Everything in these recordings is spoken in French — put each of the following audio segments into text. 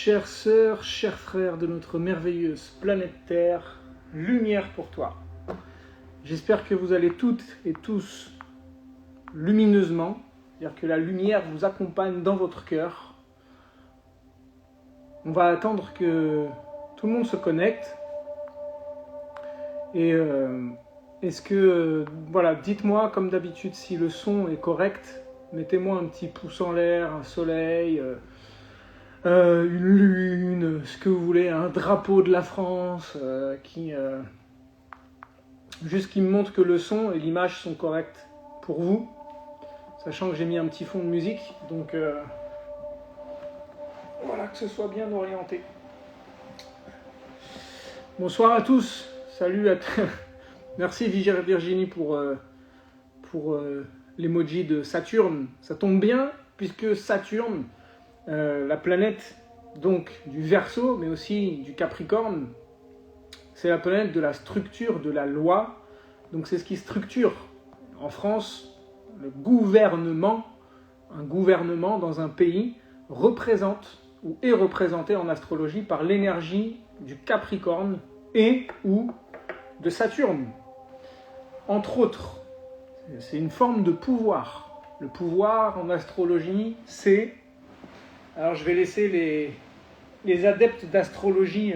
chères sœurs, chers frères de notre merveilleuse planète Terre, lumière pour toi. J'espère que vous allez toutes et tous lumineusement, c'est-à-dire que la lumière vous accompagne dans votre cœur. On va attendre que tout le monde se connecte. Et voilà, dites-moi comme d'habitude si le son est correct. Mettez-moi un petit pouce en l'air, un soleil, une lune, ce que vous voulez, un drapeau de la France juste qui me montre que le son et l'image sont corrects pour vous, sachant que j'ai mis un petit fond de musique, donc voilà, que ce soit bien orienté. Bonsoir à tous, salut à tous. Merci Virginie pour l'emoji de Saturne. Ça tombe bien puisque Saturne, la planète donc du Verseau, mais aussi du Capricorne, c'est la planète de la structure, de la loi. Donc c'est ce qui structure en France le gouvernement. Un gouvernement dans un pays représente ou est représenté en astrologie par l'énergie du Capricorne et ou de Saturne. Entre autres, c'est une forme de pouvoir. Le pouvoir en astrologie, c'est... Alors je vais laisser les adeptes d'astrologie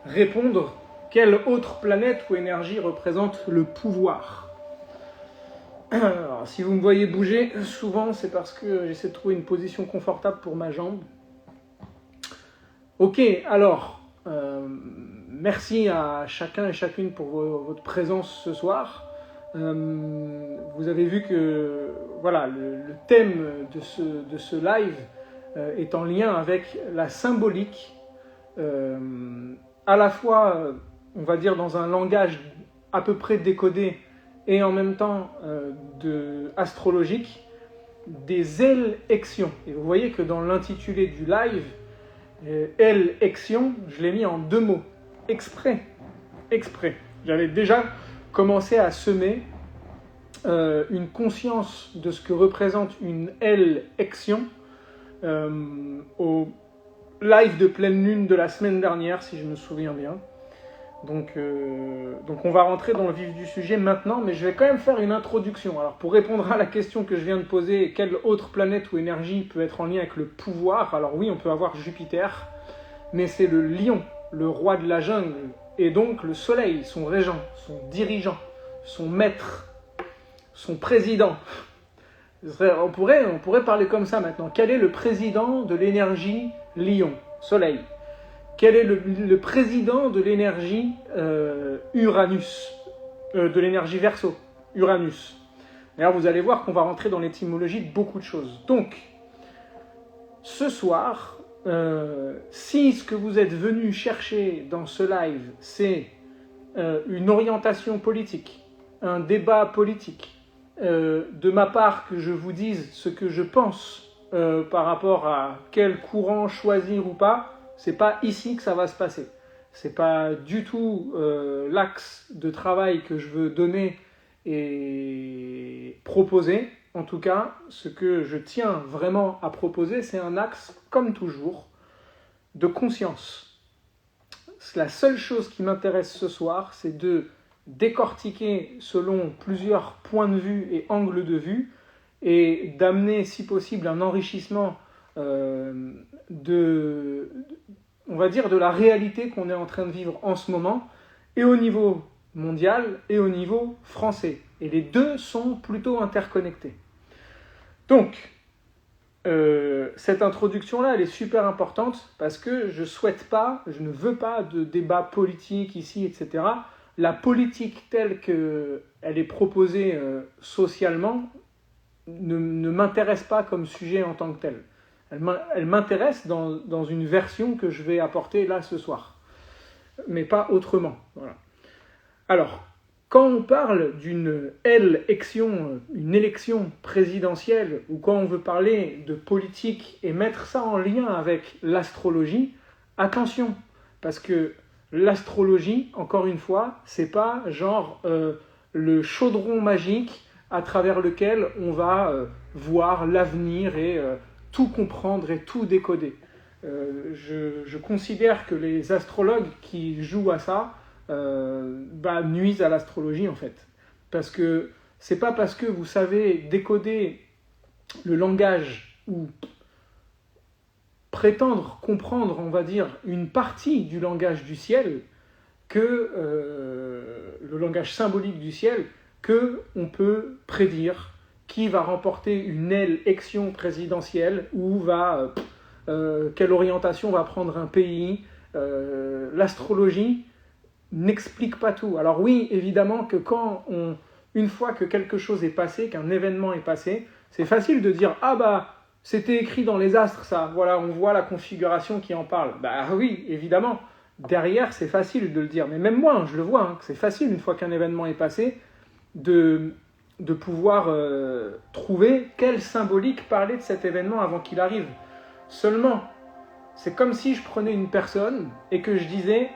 répondre. Quelle autre planète ou énergie représente le pouvoir ? Alors, si vous me voyez bouger, souvent c'est parce que j'essaie de trouver une position confortable pour ma jambe. Ok, alors, merci à chacun et chacune pour votre présence ce soir. Vous avez vu que voilà, le thème de ce live est en lien avec la symbolique, à la fois, on va dire, dans un langage à peu près décodé et en même temps astrologique, des élections. Et vous voyez que dans l'intitulé du live, élection, je l'ai mis en 2 mots, exprès. J'avais déjà commencé à semer une conscience de ce que représente une élection au live de pleine lune de la semaine dernière, si je me souviens bien. Donc on va rentrer dans le vif du sujet maintenant, mais je vais quand même faire une introduction. Alors pour répondre à la question que je viens de poser, quelle autre planète ou énergie peut être en lien avec le pouvoir ? Alors oui, on peut avoir Jupiter, mais c'est le lion, le roi de la jungle, et donc le soleil, son régent, son dirigeant, son maître, son président. On pourrait parler comme ça maintenant. Quel est le président de l'énergie lion, soleil ? Quel est le président de l'énergie Uranus, de l'énergie Verseau, Uranus ? D'ailleurs, vous allez voir qu'on va rentrer dans l'étymologie de beaucoup de choses. Donc, ce soir, si ce que vous êtes venu chercher dans ce live, c'est une orientation politique, un débat politique, de ma part que je vous dise ce que je pense par rapport à quel courant choisir ou pas, c'est pas ici que ça va se passer. C'est pas du tout l'axe de travail que je veux donner et proposer. En tout cas, ce que je tiens vraiment à proposer, c'est un axe, comme toujours, de conscience. La seule chose qui m'intéresse ce soir, c'est de décortiquer selon plusieurs points de vue et angles de vue et d'amener, si possible, un enrichissement on va dire, de la réalité qu'on est en train de vivre en ce moment, et au niveau mondial et au niveau français. Et les deux sont plutôt interconnectés. Donc, cette introduction-là, elle est super importante parce que je ne veux pas de débat politique ici, etc. La politique telle qu'elle est proposée socialement ne m'intéresse pas comme sujet en tant que tel. Elle m'intéresse dans une version que je vais apporter là ce soir, mais pas autrement. Voilà. Alors, quand on parle d'une élection, une élection présidentielle, ou quand on veut parler de politique et mettre ça en lien avec l'astrologie, attention, parce que l'astrologie, encore une fois, c'est pas genre le chaudron magique à travers lequel on va voir l'avenir et tout comprendre et tout décoder. je considère que les astrologues qui jouent à ça nuisent à l'astrologie en fait. Parce que c'est pas parce que vous savez décoder le langage ou prétendre comprendre, on va dire, une partie du langage du ciel, que le langage symbolique du ciel, que on peut prédire qui va remporter une élection présidentielle ou quelle orientation va prendre un pays. L'astrologie n'explique pas tout. Alors oui, évidemment que une fois que quelque chose est passé, qu'un événement est passé, c'est facile de dire « Ah bah, c'était écrit dans les astres ça, voilà, on voit la configuration qui en parle. » Bah oui, évidemment. Derrière, c'est facile de le dire. Mais même moi, je le vois, c'est facile, une fois qu'un événement est passé, de pouvoir trouver quelle symbolique parlait de cet événement avant qu'il arrive. Seulement, c'est comme si je prenais une personne et que je disais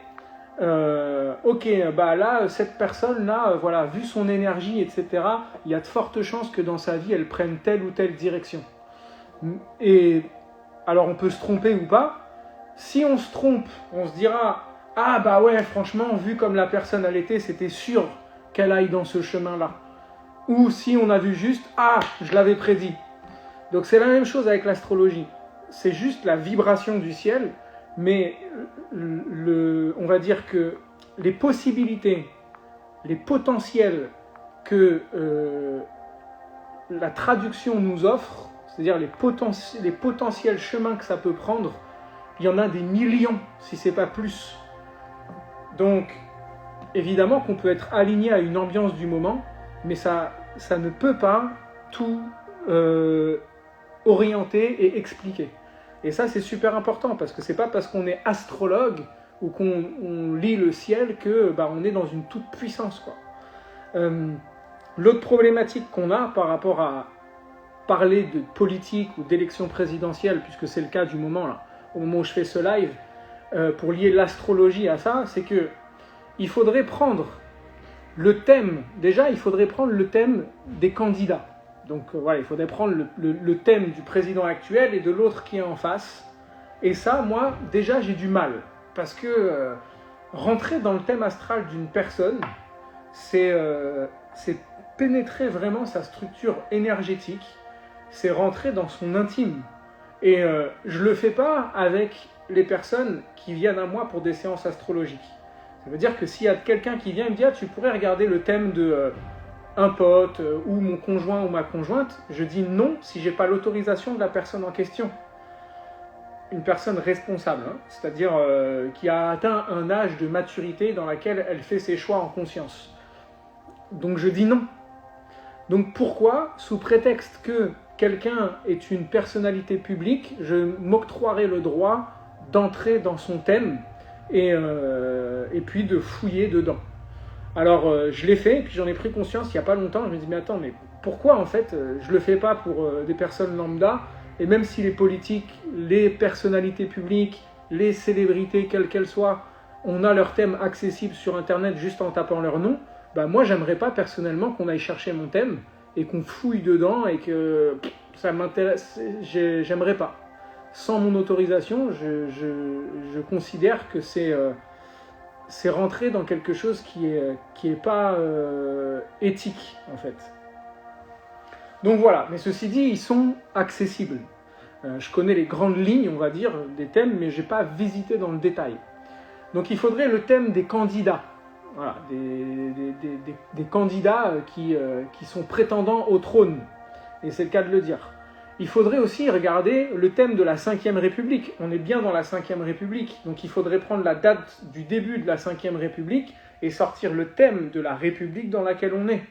ok, bah là, cette personne-là, voilà, vu son énergie, etc., il y a de fortes chances que dans sa vie, elle prenne telle ou telle direction. Et alors, on peut se tromper ou pas. Si on se trompe, on se dira « Ah bah ouais, franchement, vu comme la personne elle était, c'était sûr qu'elle aille dans ce chemin-là. » Ou si on a vu juste « Ah, je l'avais prédit. » Donc c'est la même chose avec l'astrologie. C'est juste la vibration du ciel, mais on va dire que les possibilités, les potentiels que la traduction nous offre, c'est-à-dire les potentiels chemins que ça peut prendre, il y en a des millions, si ce n'est pas plus. Donc, évidemment qu'on peut être aligné à une ambiance du moment, mais ça ne peut pas tout orienter et expliquer. Et ça, c'est super important, parce que c'est pas parce qu'on est astrologue ou qu'on lit le ciel que on est dans une toute puissance, quoi. L'autre problématique qu'on a par rapport à parler de politique ou d'élection présidentielle, puisque c'est le cas du moment, là, au moment où je fais ce live, pour lier l'astrologie à ça, c'est que il faudrait prendre le thème, déjà il faudrait prendre le thème des candidats. Donc voilà, il faudrait prendre le thème du président actuel et de l'autre qui est en face. Et ça, moi, déjà j'ai du mal. Parce que rentrer dans le thème astral d'une personne, c'est pénétrer vraiment sa structure énergétique, c'est rentrer dans son intime. Et je ne le fais pas avec les personnes qui viennent à moi pour des séances astrologiques. Ça veut dire que s'il y a quelqu'un qui vient et me dit « Ah, tu pourrais regarder le thème de un pote ou mon conjoint ou ma conjointe », je dis non si je n'ai pas l'autorisation de la personne en question. Une personne responsable, hein, c'est-à-dire qui a atteint un âge de maturité dans laquelle elle fait ses choix en conscience. Donc je dis non. Donc pourquoi, sous prétexte que quelqu'un est une personnalité publique, je m'octroierai le droit d'entrer dans son thème et puis de fouiller dedans. Alors je l'ai fait, et puis j'en ai pris conscience il n'y a pas longtemps, je me dis mais attends, mais pourquoi en fait je le fais pas pour des personnes lambda, et même si les politiques, les personnalités publiques, les célébrités, quelles qu'elles soient, on a leur thème accessible sur internet juste en tapant leur nom, moi j'aimerais pas personnellement qu'on aille chercher mon thème et qu'on fouille dedans et que ça m'intéresse, j'aimerais pas. Sans mon autorisation, je considère que c'est rentrer dans quelque chose qui est pas éthique en fait. Donc voilà, mais ceci dit, ils sont accessibles. Je connais les grandes lignes, on va dire, des thèmes, mais je n'ai pas visité dans le détail. Donc il faudrait le thème des candidats. Voilà, des candidats qui sont prétendants au trône. Et c'est le cas de le dire. Il faudrait aussi regarder le thème de la 5e République. On est bien dans la 5e République. Donc il faudrait prendre la date du début de la 5e République et sortir le thème de la République dans laquelle on est.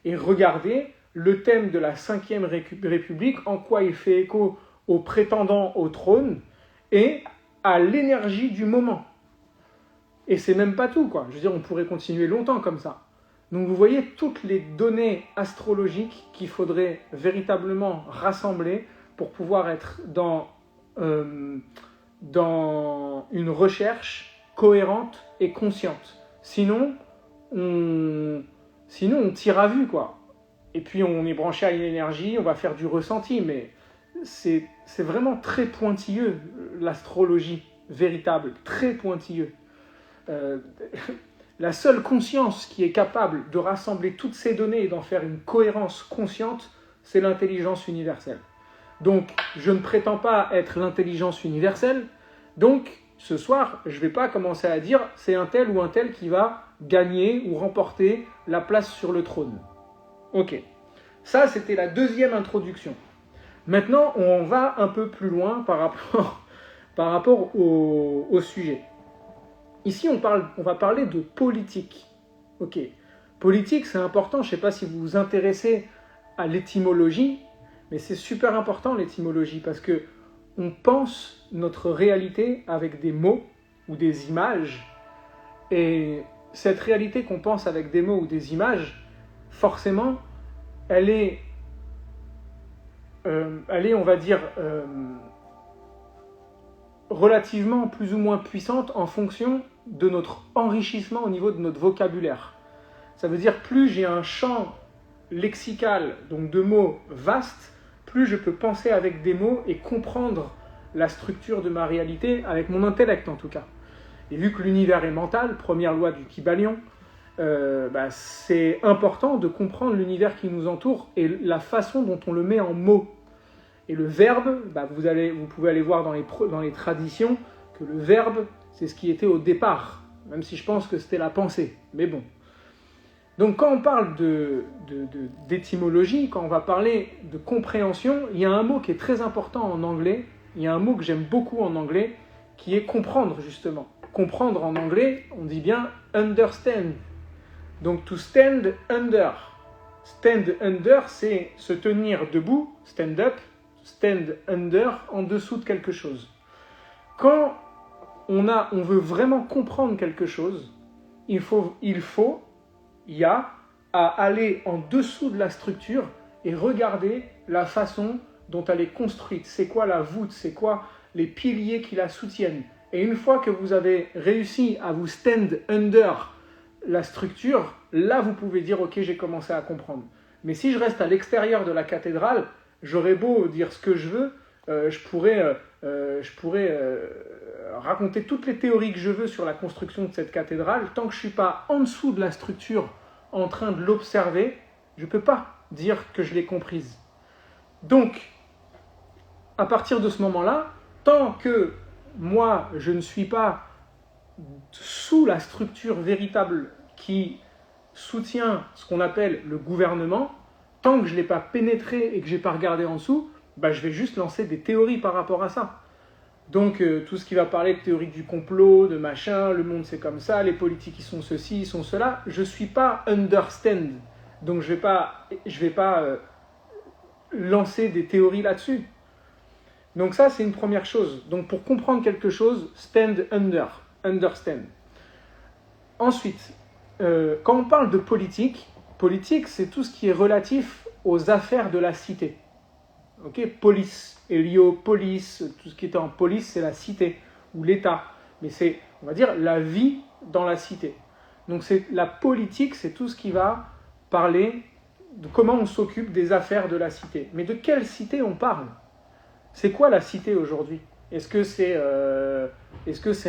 Et regarder le thème de la 5e République, en quoi il fait écho aux prétendants au trône et à l'énergie du moment. Et c'est même pas tout, quoi. Je veux dire, on pourrait continuer longtemps comme ça. Donc vous voyez toutes les données astrologiques qu'il faudrait véritablement rassembler pour pouvoir être dans une recherche cohérente et consciente. Sinon, on tire à vue, quoi. Et puis on est branché à une énergie, on va faire du ressenti, mais c'est vraiment très pointilleux, l'astrologie véritable, très pointilleux. La seule conscience qui est capable de rassembler toutes ces données et d'en faire une cohérence consciente, c'est l'intelligence universelle. Donc, je ne prétends pas être l'intelligence universelle, donc ce soir, je ne vais pas commencer à dire c'est un tel ou un tel qui va gagner ou remporter la place sur le trône. Ok, ça c'était la deuxième introduction. Maintenant, on va un peu plus loin par rapport au sujet. Ici, on va parler de politique. Ok, politique, c'est important, je ne sais pas si vous vous intéressez à l'étymologie, mais c'est super important l'étymologie, parce que on pense notre réalité avec des mots ou des images, et cette réalité qu'on pense avec des mots ou des images, forcément, elle est, on va dire, relativement plus ou moins puissante en fonction de notre enrichissement au niveau de notre vocabulaire. Ça veut dire plus j'ai un champ lexical, donc de mots vaste, plus je peux penser avec des mots et comprendre la structure de ma réalité avec mon intellect en tout cas. Et vu que l'univers est mental, première loi du Kybalion, c'est important de comprendre l'univers qui nous entoure et la façon dont on le met en mots. Et le verbe, vous pouvez aller voir dans les traditions que le verbe, c'est ce qui était au départ, même si je pense que c'était la pensée, mais bon. Donc quand on parle d'étymologie, quand on va parler de compréhension, il y a un mot qui est très important en anglais, il y a un mot que j'aime beaucoup en anglais, qui est comprendre justement. Comprendre en anglais, on dit bien understand. Donc to stand under. Stand under, c'est se tenir debout, stand up, stand under, en dessous de quelque chose. Quand on veut vraiment comprendre quelque chose, il y a à aller en dessous de la structure et regarder la façon dont elle est construite. C'est quoi la voûte, c'est quoi les piliers qui la soutiennent. Et une fois que vous avez réussi à vous stand under la structure, là vous pouvez dire ok, j'ai commencé à comprendre. Mais si je reste à l'extérieur de la cathédrale, j'aurais beau dire ce que je veux, je pourrais raconter toutes les théories que je veux sur la construction de cette cathédrale, tant que je ne suis pas en dessous de la structure en train de l'observer, je ne peux pas dire que je l'ai comprise. Donc, à partir de ce moment-là, tant que moi, je ne suis pas sous la structure véritable qui soutient ce qu'on appelle le gouvernement, tant que je ne l'ai pas pénétré et que je n'ai pas regardé en dessous, je vais juste lancer des théories par rapport à ça. Donc tout ce qui va parler de théorie du complot, de machin, le monde c'est comme ça, les politiques ils sont ceci, ils sont cela, je ne suis pas understand. Donc je vais pas lancer des théories là-dessus. Donc ça c'est une première chose. Donc pour comprendre quelque chose, stand under, understand. Ensuite, quand on parle de politique c'est tout ce qui est relatif aux affaires de la cité. Ok, police, Héliopolis, tout ce qui était en police, c'est la cité ou l'État. Mais c'est, on va dire, la vie dans la cité. Donc la politique, c'est tout ce qui va parler de comment on s'occupe des affaires de la cité. Mais de quelle cité on parle ? C'est quoi la cité aujourd'hui ? Est-ce que c'est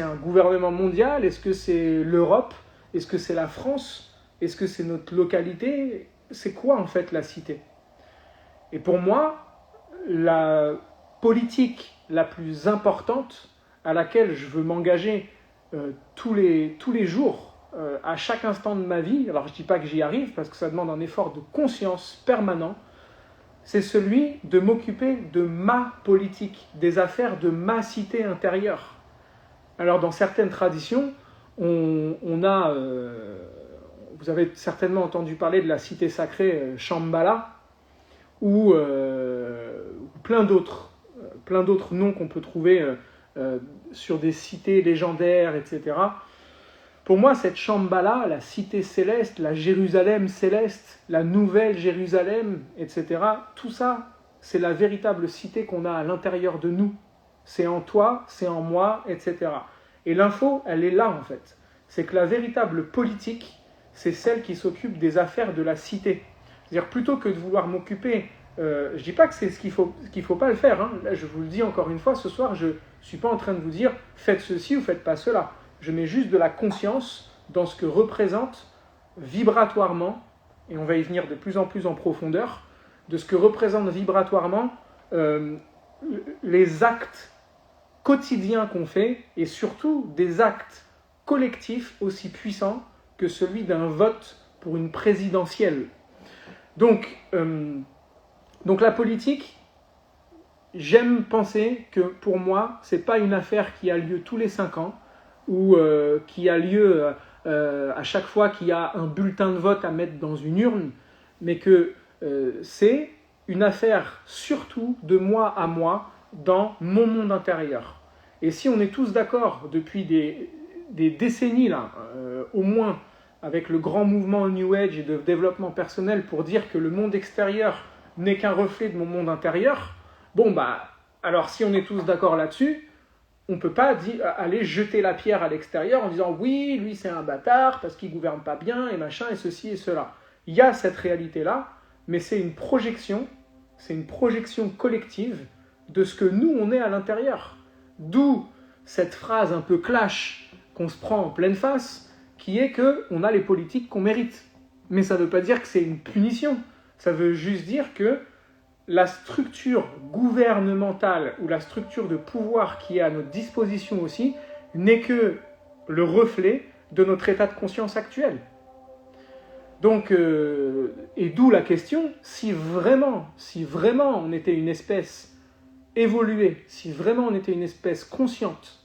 un gouvernement mondial ? Est-ce que c'est l'Europe ? Est-ce que c'est la France ? Est-ce que c'est notre localité ? C'est quoi en fait la cité ? Et pour moi, la politique la plus importante à laquelle je veux m'engager tous les jours, à chaque instant de ma vie, alors je ne dis pas que j'y arrive parce que ça demande un effort de conscience permanent, c'est celui de m'occuper de ma politique, des affaires de ma cité intérieure. Alors dans certaines traditions, on a, vous avez certainement entendu parler de la cité sacrée Shambhala, ou plein d'autres noms qu'on peut trouver sur des cités légendaires, etc. Pour moi, cette Shambhala, la cité céleste, la Jérusalem céleste, la nouvelle Jérusalem, etc., tout ça, c'est la véritable cité qu'on a à l'intérieur de nous. C'est en toi, c'est en moi, etc. Et l'info, elle est là, en fait. C'est que la véritable politique, c'est celle qui s'occupe des affaires de la cité. C'est-à-dire, plutôt que de vouloir m'occuper Je ne dis pas que c'est ce qu'il faut pas le faire. Hein. Là, je vous le dis encore une fois, ce soir, je ne suis pas en train de vous dire faites ceci ou faites pas cela. Je mets juste de la conscience dans ce que représente vibratoirement, et on va y venir de plus en plus en profondeur, de ce que représente vibratoirement les actes quotidiens qu'on fait, et surtout des actes collectifs aussi puissants que celui d'un vote pour une présidentielle. Donc la politique, j'aime penser que pour moi, ce n'est pas une affaire qui a lieu tous les 5 ans, ou qui a lieu à chaque fois qu'il y a un bulletin de vote à mettre dans une urne, mais que c'est une affaire surtout de moi à moi dans mon monde intérieur. Et si on est tous d'accord depuis des décennies, là, au moins, avec le grand mouvement New Age et de développement personnel pour dire que le monde extérieur n'est qu'un reflet de mon monde intérieur, alors si on est tous d'accord là-dessus, on ne peut pas aller jeter la pierre à l'extérieur en disant « oui, lui c'est un bâtard parce qu'il ne gouverne pas bien et machin et ceci et cela ». Il y a cette réalité-là, mais c'est une projection collective de ce que nous on est à l'intérieur. D'où cette phrase un peu clash qu'on se prend en pleine face, qui est qu'on a les politiques qu'on mérite. Mais ça ne veut pas dire que c'est une punition. Ça veut juste dire que la structure gouvernementale ou la structure de pouvoir qui est à notre disposition aussi n'est que le reflet de notre état de conscience actuel. Donc, et d'où la question, si vraiment on était une espèce évoluée, si vraiment on était une espèce consciente,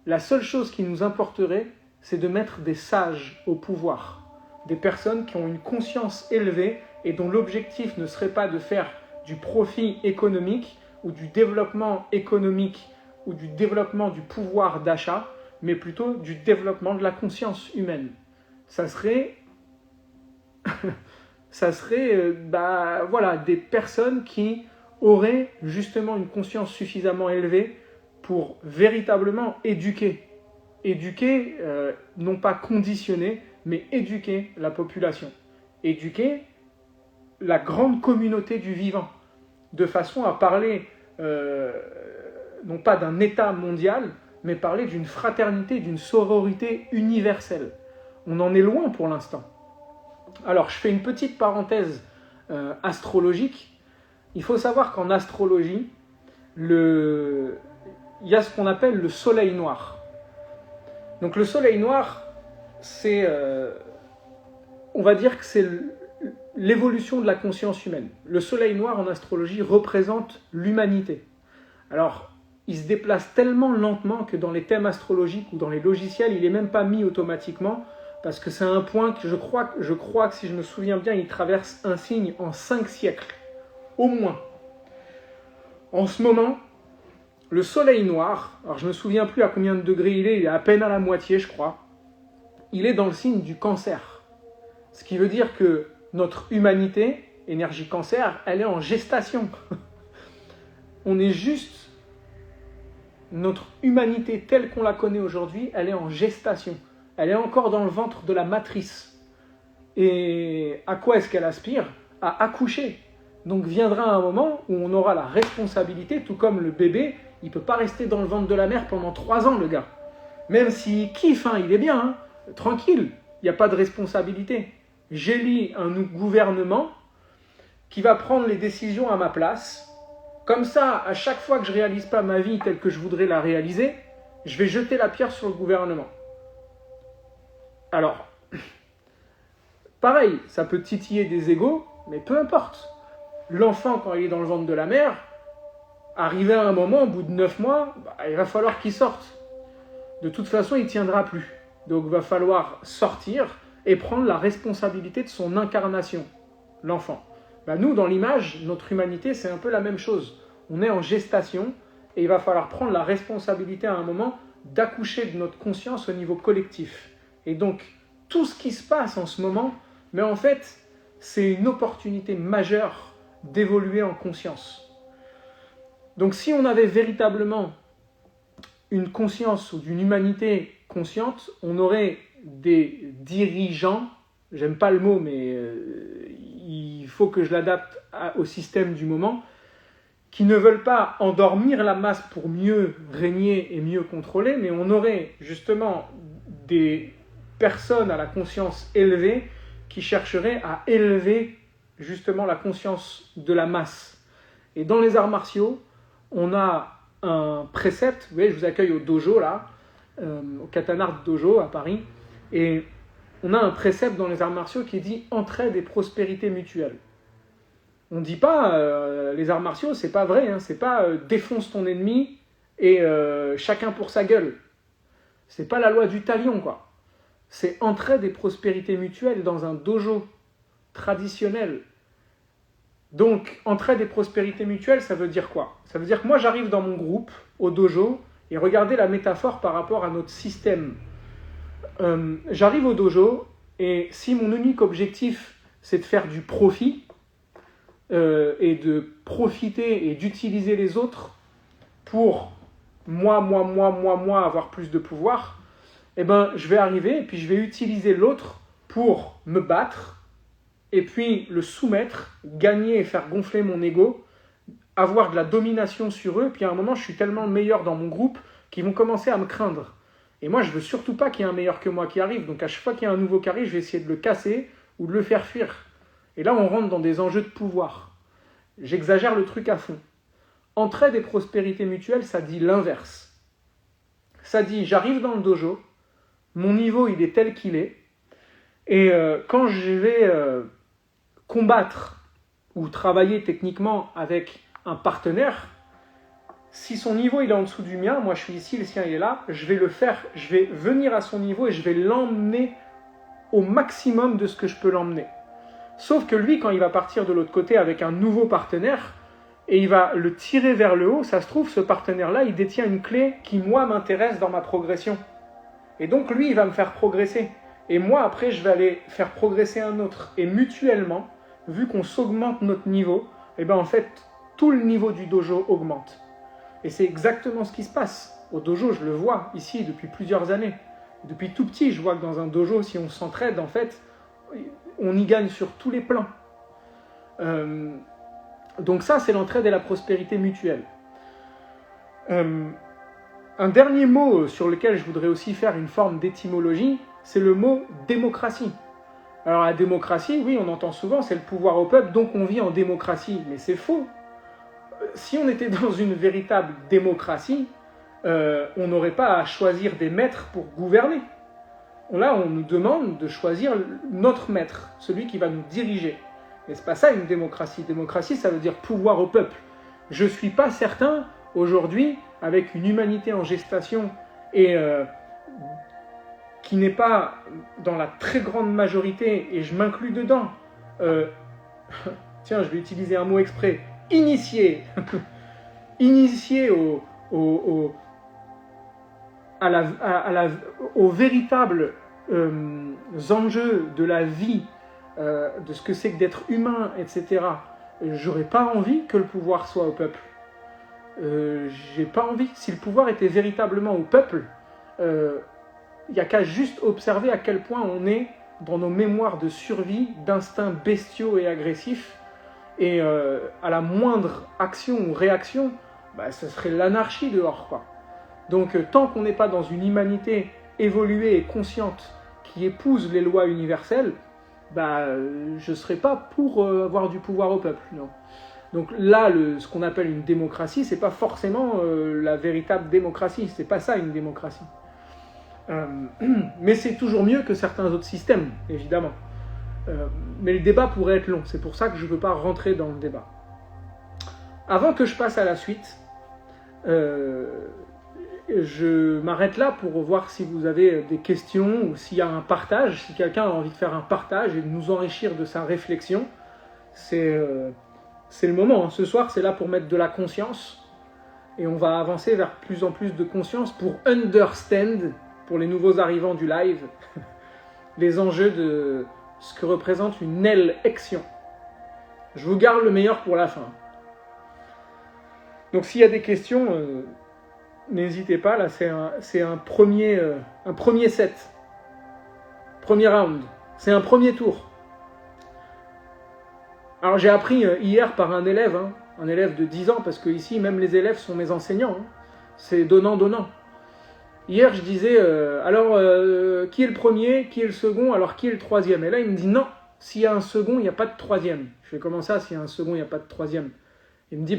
la seule chose qui nous importerait, c'est de mettre des sages au pouvoir, des personnes qui ont une conscience élevée et dont l'objectif ne serait pas de faire du profit économique ou du développement économique ou du développement du pouvoir d'achat, mais plutôt du développement de la conscience humaine. Ça serait des personnes qui auraient justement une conscience suffisamment élevée pour véritablement éduquer, non pas conditionner, mais éduquer la population, éduquer la grande communauté du vivant, de façon à parler non pas d'un État mondial, mais parler d'une fraternité, d'une sororité universelle. On en est loin pour l'instant. Alors, je fais une petite parenthèse astrologique. Il faut savoir qu'en astrologie, il y a ce qu'on appelle le soleil noir. Donc le soleil noir, on va dire que c'est l'évolution de la conscience humaine. Le soleil noir en astrologie représente l'humanité. Alors, il se déplace tellement lentement que dans les thèmes astrologiques ou dans les logiciels, il n'est même pas mis automatiquement, parce que c'est un point que je crois que si je me souviens bien, il traverse un signe en 5 siècles, au moins. En ce moment, le soleil noir, alors je ne me souviens plus à combien de degrés il est à peine à la moitié, je crois, il est dans le signe du cancer. Ce qui veut dire que notre humanité, énergie cancer, elle est en gestation. On est juste, notre humanité telle qu'on la connaît aujourd'hui, elle est en gestation. Elle est encore dans le ventre de la matrice. Et à quoi est-ce qu'elle aspire ? À accoucher. Donc viendra un moment où on aura la responsabilité, tout comme le bébé, il ne peut pas rester dans le ventre de la mère pendant 3 ans, le gars. Même s'il kiffe, il est bien, tranquille, il n'y a pas de responsabilité. J'élis un gouvernement qui va prendre les décisions à ma place. Comme ça, à chaque fois que je ne réalise pas ma vie telle que je voudrais la réaliser, je vais jeter la pierre sur le gouvernement. Alors, pareil, ça peut titiller des égos, mais peu importe. L'enfant, quand il est dans le ventre de la mère, arrivé à un moment, au bout de 9 mois, il va falloir qu'il sorte. De toute façon, il ne tiendra plus. Donc, il va falloir sortir et prendre la responsabilité de son incarnation, l'enfant. Nous, dans l'image, notre humanité, c'est un peu la même chose. On est en gestation et il va falloir prendre la responsabilité à un moment d'accoucher de notre conscience au niveau collectif. Et donc, tout ce qui se passe en ce moment, mais en fait, c'est une opportunité majeure d'évoluer en conscience. Donc, si on avait véritablement une conscience ou d'une humanité consciente, on aurait des dirigeants, j'aime pas le mot, mais il il faut que je l'adapte au système du moment, qui ne veulent pas endormir la masse pour mieux régner et mieux contrôler, mais on aurait justement des personnes à la conscience élevée qui chercheraient à élever justement la conscience de la masse. Et dans les arts martiaux, on a un précepte, vous voyez, je vous accueille au dojo là, au Katana Dojo à Paris, et on a un précepte dans les arts martiaux qui dit « entraide et prospérité mutuelle ». On ne dit pas, les arts martiaux, c'est pas vrai, hein, c'est pas défonce ton ennemi et chacun pour sa gueule. C'est pas la loi du talion, quoi. C'est entraide et prospérité mutuelle dans un dojo traditionnel. Donc, entraide et prospérité mutuelle, ça veut dire quoi? Ça veut dire que moi, j'arrive dans mon groupe, au dojo, et regardez la métaphore par rapport à notre système. J'arrive au dojo, et si mon unique objectif, c'est de faire du profit, et de profiter et d'utiliser les autres pour moi, avoir plus de pouvoir, eh ben, je vais arriver et puis je vais utiliser l'autre pour me battre et puis le soumettre, gagner et faire gonfler mon ego, avoir de la domination sur eux, puis à un moment, je suis tellement meilleur dans mon groupe qu'ils vont commencer à me craindre. Et moi, je veux surtout pas qu'il y ait un meilleur que moi qui arrive, donc à chaque fois qu'il y a un nouveau qui arrive, je vais essayer de le casser ou de le faire fuir. Et là, on rentre dans des enjeux de pouvoir. J'exagère le truc à fond. Entraide et prospérité mutuelle, ça dit l'inverse. Ça dit, j'arrive dans le dojo, mon niveau, il est tel qu'il est, et quand je vais combattre ou travailler techniquement avec un partenaire, si son niveau, il est en dessous du mien, moi je suis ici, le sien, il est là, je vais le faire, je vais venir à son niveau et je vais l'emmener au maximum de ce que je peux l'emmener. Sauf que lui, quand il va partir de l'autre côté avec un nouveau partenaire, et il va le tirer vers le haut, ça se trouve, ce partenaire-là, il détient une clé qui, moi, m'intéresse dans ma progression. Et donc, lui, il va me faire progresser. Et moi, après, je vais aller faire progresser un autre. Et mutuellement, vu qu'on s'augmente notre niveau, et ben en fait, tout le niveau du dojo augmente. Et c'est exactement ce qui se passe. Au dojo, je le vois ici depuis plusieurs années. Depuis tout petit, je vois que dans un dojo, si on s'entraide, en fait, on y gagne sur tous les plans. Donc ça, c'est l'entraide et la prospérité mutuelle. Un dernier mot sur lequel je voudrais aussi faire une forme d'étymologie, c'est le mot démocratie. Alors la démocratie, oui, on entend souvent, c'est le pouvoir au peuple, donc on vit en démocratie. Mais c'est faux. Si on était dans une véritable démocratie, on n'aurait pas à choisir des maîtres pour gouverner. Là, on nous demande de choisir notre maître, celui qui va nous diriger. Mais c'est pas ça une démocratie. Démocratie, ça veut dire pouvoir au peuple. Je suis pas certain, aujourd'hui, avec une humanité en gestation et qui n'est pas dans la très grande majorité, et je m'inclus dedans, tiens, je vais utiliser un mot exprès, initié, initié aux véritables enjeux de la vie, de ce que c'est que d'être humain, etc. J'aurais pas envie que le pouvoir soit au peuple. J'ai pas envie. Si le pouvoir était véritablement au peuple, il n'y a qu'à juste observer à quel point on est dans nos mémoires de survie, d'instincts bestiaux et agressifs, et à la moindre action ou réaction, bah, ce serait l'anarchie dehors, quoi. Donc tant qu'on n'est pas dans une humanité évoluée et consciente qui épouse les lois universelles, bah, je ne serais pas pour avoir du pouvoir au peuple, non. Donc là, ce qu'on appelle une démocratie, c'est pas forcément la véritable démocratie, c'est pas ça une démocratie. Mais c'est toujours mieux que certains autres systèmes, évidemment. Mais le débat pourrait être long, c'est pour ça que je ne veux pas rentrer dans le débat. Avant que je passe à la suite, je m'arrête là pour voir si vous avez des questions ou s'il y a un partage, si quelqu'un a envie de faire un partage et de nous enrichir de sa réflexion. C'est le moment. Ce soir, c'est là pour mettre de la conscience et on va avancer vers plus en plus de conscience pour understand, pour les nouveaux arrivants du live, les enjeux de ce que représente une élection. Je vous garde le meilleur pour la fin. Donc s'il y a des questions, n'hésitez pas, là c'est un premier set, premier round, c'est un premier tour. Alors j'ai appris hier par un élève de 10 ans, parce que ici même les élèves sont mes enseignants, c'est donnant-donnant. Hier je disais, qui est le premier, qui est le second, alors qui est le troisième? Et là il me dit non, s'il y a un second, il n'y a pas de troisième. Je fais comment ça, s'il y a un second, il n'y a pas de troisième? Il me dit,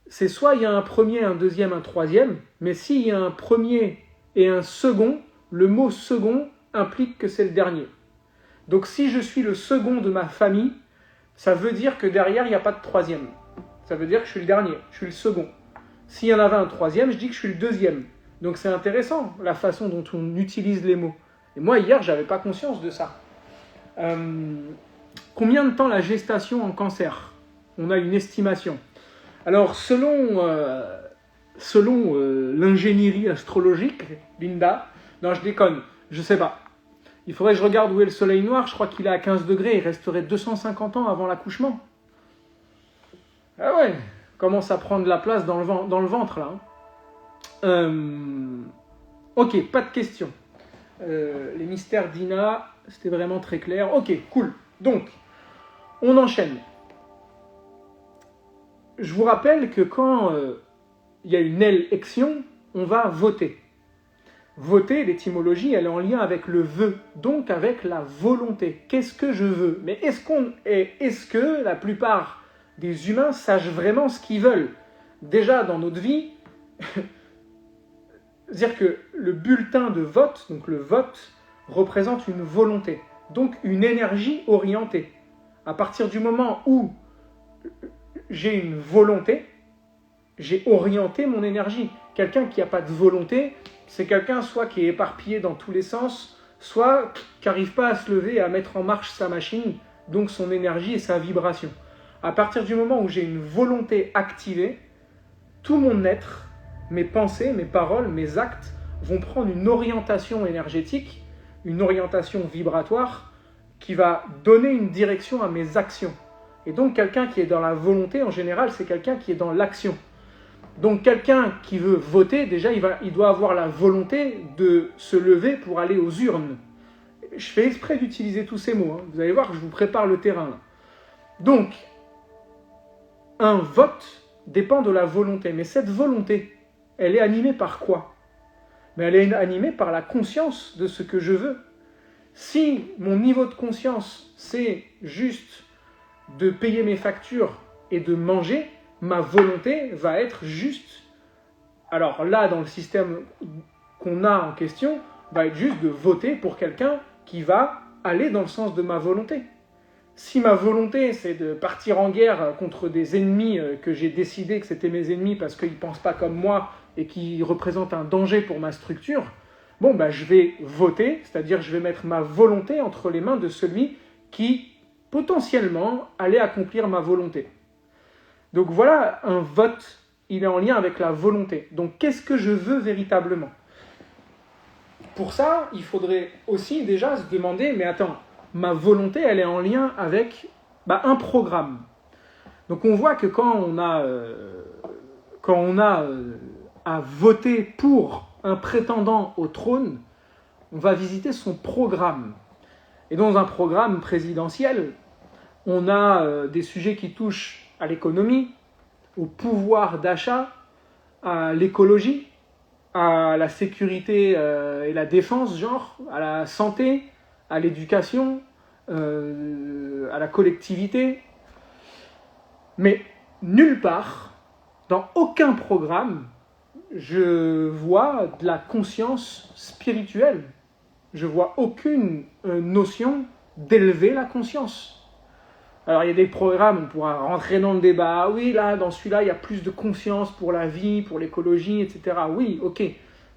c'est soit il y a un premier, un deuxième, un troisième, mais s'il y a un premier et un second, le mot second implique que c'est le dernier. Donc si je suis le second de ma famille, ça veut dire que derrière, il n'y a pas de troisième. Ça veut dire que je suis le dernier, je suis le second. S'il y en avait un troisième, je dis que je suis le deuxième. Donc c'est intéressant, la façon dont on utilise les mots. Et moi, hier, je n'avais pas conscience de ça. Combien de temps la gestation en cancer? On a une estimation. Alors, selon l'ingénierie astrologique, Linda, non, je déconne, je sais pas. Il faudrait que je regarde où est le soleil noir, je crois qu'il est à 15 degrés, il resterait 250 ans avant l'accouchement. Ah ouais, commence à prendre la place dans le ventre, là. Ok, pas de questions. Les mystères d'Ina, c'était vraiment très clair. Ok, cool. Donc, on enchaîne. Je vous rappelle que quand il y a une élection, on va voter. Voter, l'étymologie, elle est en lien avec le vœu, donc avec la volonté. Qu'est-ce que je veux? Mais est-ce que la plupart des humains sachent vraiment ce qu'ils veulent? Déjà, dans notre vie, c'est-à-dire que le bulletin de vote, donc le vote, représente une volonté, donc une énergie orientée. À partir du moment où j'ai une volonté, j'ai orienté mon énergie. Quelqu'un qui n'a pas de volonté, c'est quelqu'un soit qui est éparpillé dans tous les sens, soit qui n'arrive pas à se lever et à mettre en marche sa machine, donc son énergie et sa vibration. À partir du moment où j'ai une volonté activée, tout mon être, mes pensées, mes paroles, mes actes vont prendre une orientation énergétique, une orientation vibratoire qui va donner une direction à mes actions. Et donc quelqu'un qui est dans la volonté, en général, c'est quelqu'un qui est dans l'action. Donc quelqu'un qui veut voter, déjà, il doit avoir la volonté de se lever pour aller aux urnes. Je fais exprès d'utiliser tous ces mots. Vous allez voir que je vous prépare le terrain. Là. Donc, un vote dépend de la volonté. Mais cette volonté, elle est animée par quoi? Mais elle est animée par la conscience de ce que je veux. Si mon niveau de conscience, c'est juste de payer mes factures et de manger, ma volonté va être juste. Alors là, dans le système qu'on a en question, va être juste de voter pour quelqu'un qui va aller dans le sens de ma volonté. Si ma volonté, c'est de partir en guerre contre des ennemis que j'ai décidé que c'était mes ennemis parce qu'ils ne pensent pas comme moi et qui représentent un danger pour ma structure, je vais voter, c'est-à-dire je vais mettre ma volonté entre les mains de celui qui, potentiellement, allait accomplir ma volonté. Donc voilà, un vote, il est en lien avec la volonté. Donc qu'est-ce que je veux véritablement? Pour ça, il faudrait aussi déjà se demander, mais attends, ma volonté, elle est en lien avec un programme. Donc on voit que quand on a à voter pour un prétendant au trône, on va visiter son programme. Et dans un programme présidentiel, on a des sujets qui touchent à l'économie, au pouvoir d'achat, à l'écologie, à la sécurité et la défense, à la santé, à l'éducation, à la collectivité. Mais nulle part, dans aucun programme, je vois de la conscience spirituelle. Je vois aucune notion d'élever la conscience. Alors il y a des programmes, on pourra rentrer dans le débat. Ah oui, là, dans celui-là, il y a plus de conscience pour la vie, pour l'écologie, etc. Oui, ok.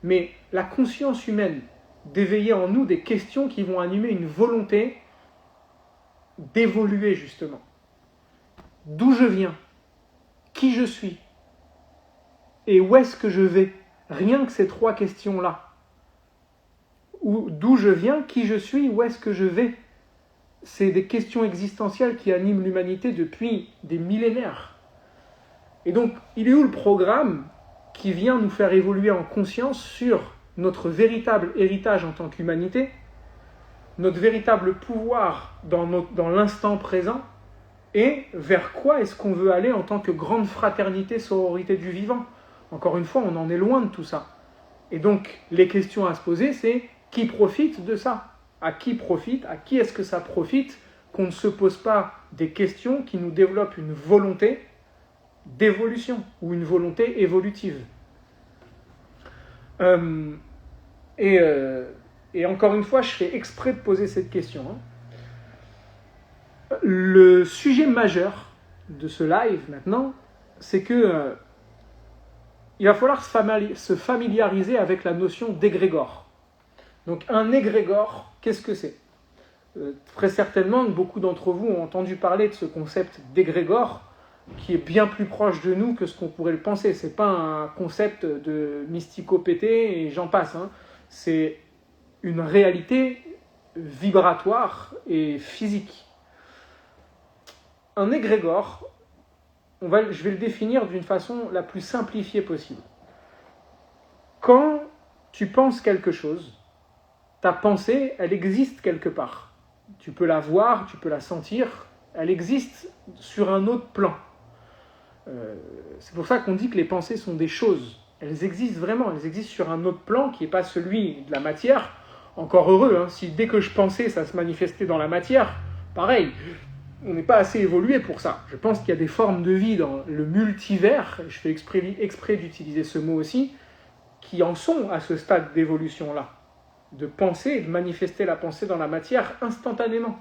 Mais la conscience humaine, d'éveiller en nous des questions qui vont animer une volonté d'évoluer justement. D'où je viens? Qui je suis? Et où est-ce que je vais? Rien que ces trois questions-là. D'où je viens, qui je suis, où est-ce que je vais? C'est des questions existentielles qui animent l'humanité depuis des millénaires. Et donc, il est où le programme qui vient nous faire évoluer en conscience sur notre véritable héritage en tant qu'humanité, notre véritable pouvoir dans l'instant présent, et vers quoi est-ce qu'on veut aller en tant que grande fraternité, sororité du vivant. Encore une fois, on en est loin de tout ça. Et donc, les questions à se poser, c'est qui profite de ça? À qui profite? À qui est-ce que ça profite? Qu'on ne se pose pas des questions qui nous développent une volonté d'évolution ou une volonté évolutive. Et encore une fois, je fais exprès de poser cette question. Le sujet majeur de ce live maintenant, c'est que il va falloir se familiariser avec la notion d'égrégore. Donc un égrégore, qu'est-ce que c'est? Très certainement que beaucoup d'entre vous ont entendu parler de ce concept d'égrégore, qui est bien plus proche de nous que ce qu'on pourrait le penser. Ce n'est pas un concept de mystico-pété et j'en passe. C'est une réalité vibratoire et physique. Un égrégore, je vais le définir d'une façon la plus simplifiée possible. Quand tu penses quelque chose, ta pensée, elle existe quelque part. Tu peux la voir, tu peux la sentir, elle existe sur un autre plan. C'est pour ça qu'on dit que les pensées sont des choses. Elles existent vraiment, elles existent sur un autre plan qui n'est pas celui de la matière. Encore heureux, si dès que je pensais, ça se manifestait dans la matière, pareil, on n'est pas assez évolué pour ça. Je pense qu'il y a des formes de vie dans le multivers, je fais exprès d'utiliser ce mot aussi, qui en sont à ce stade d'évolution-là, de penser et de manifester la pensée dans la matière instantanément.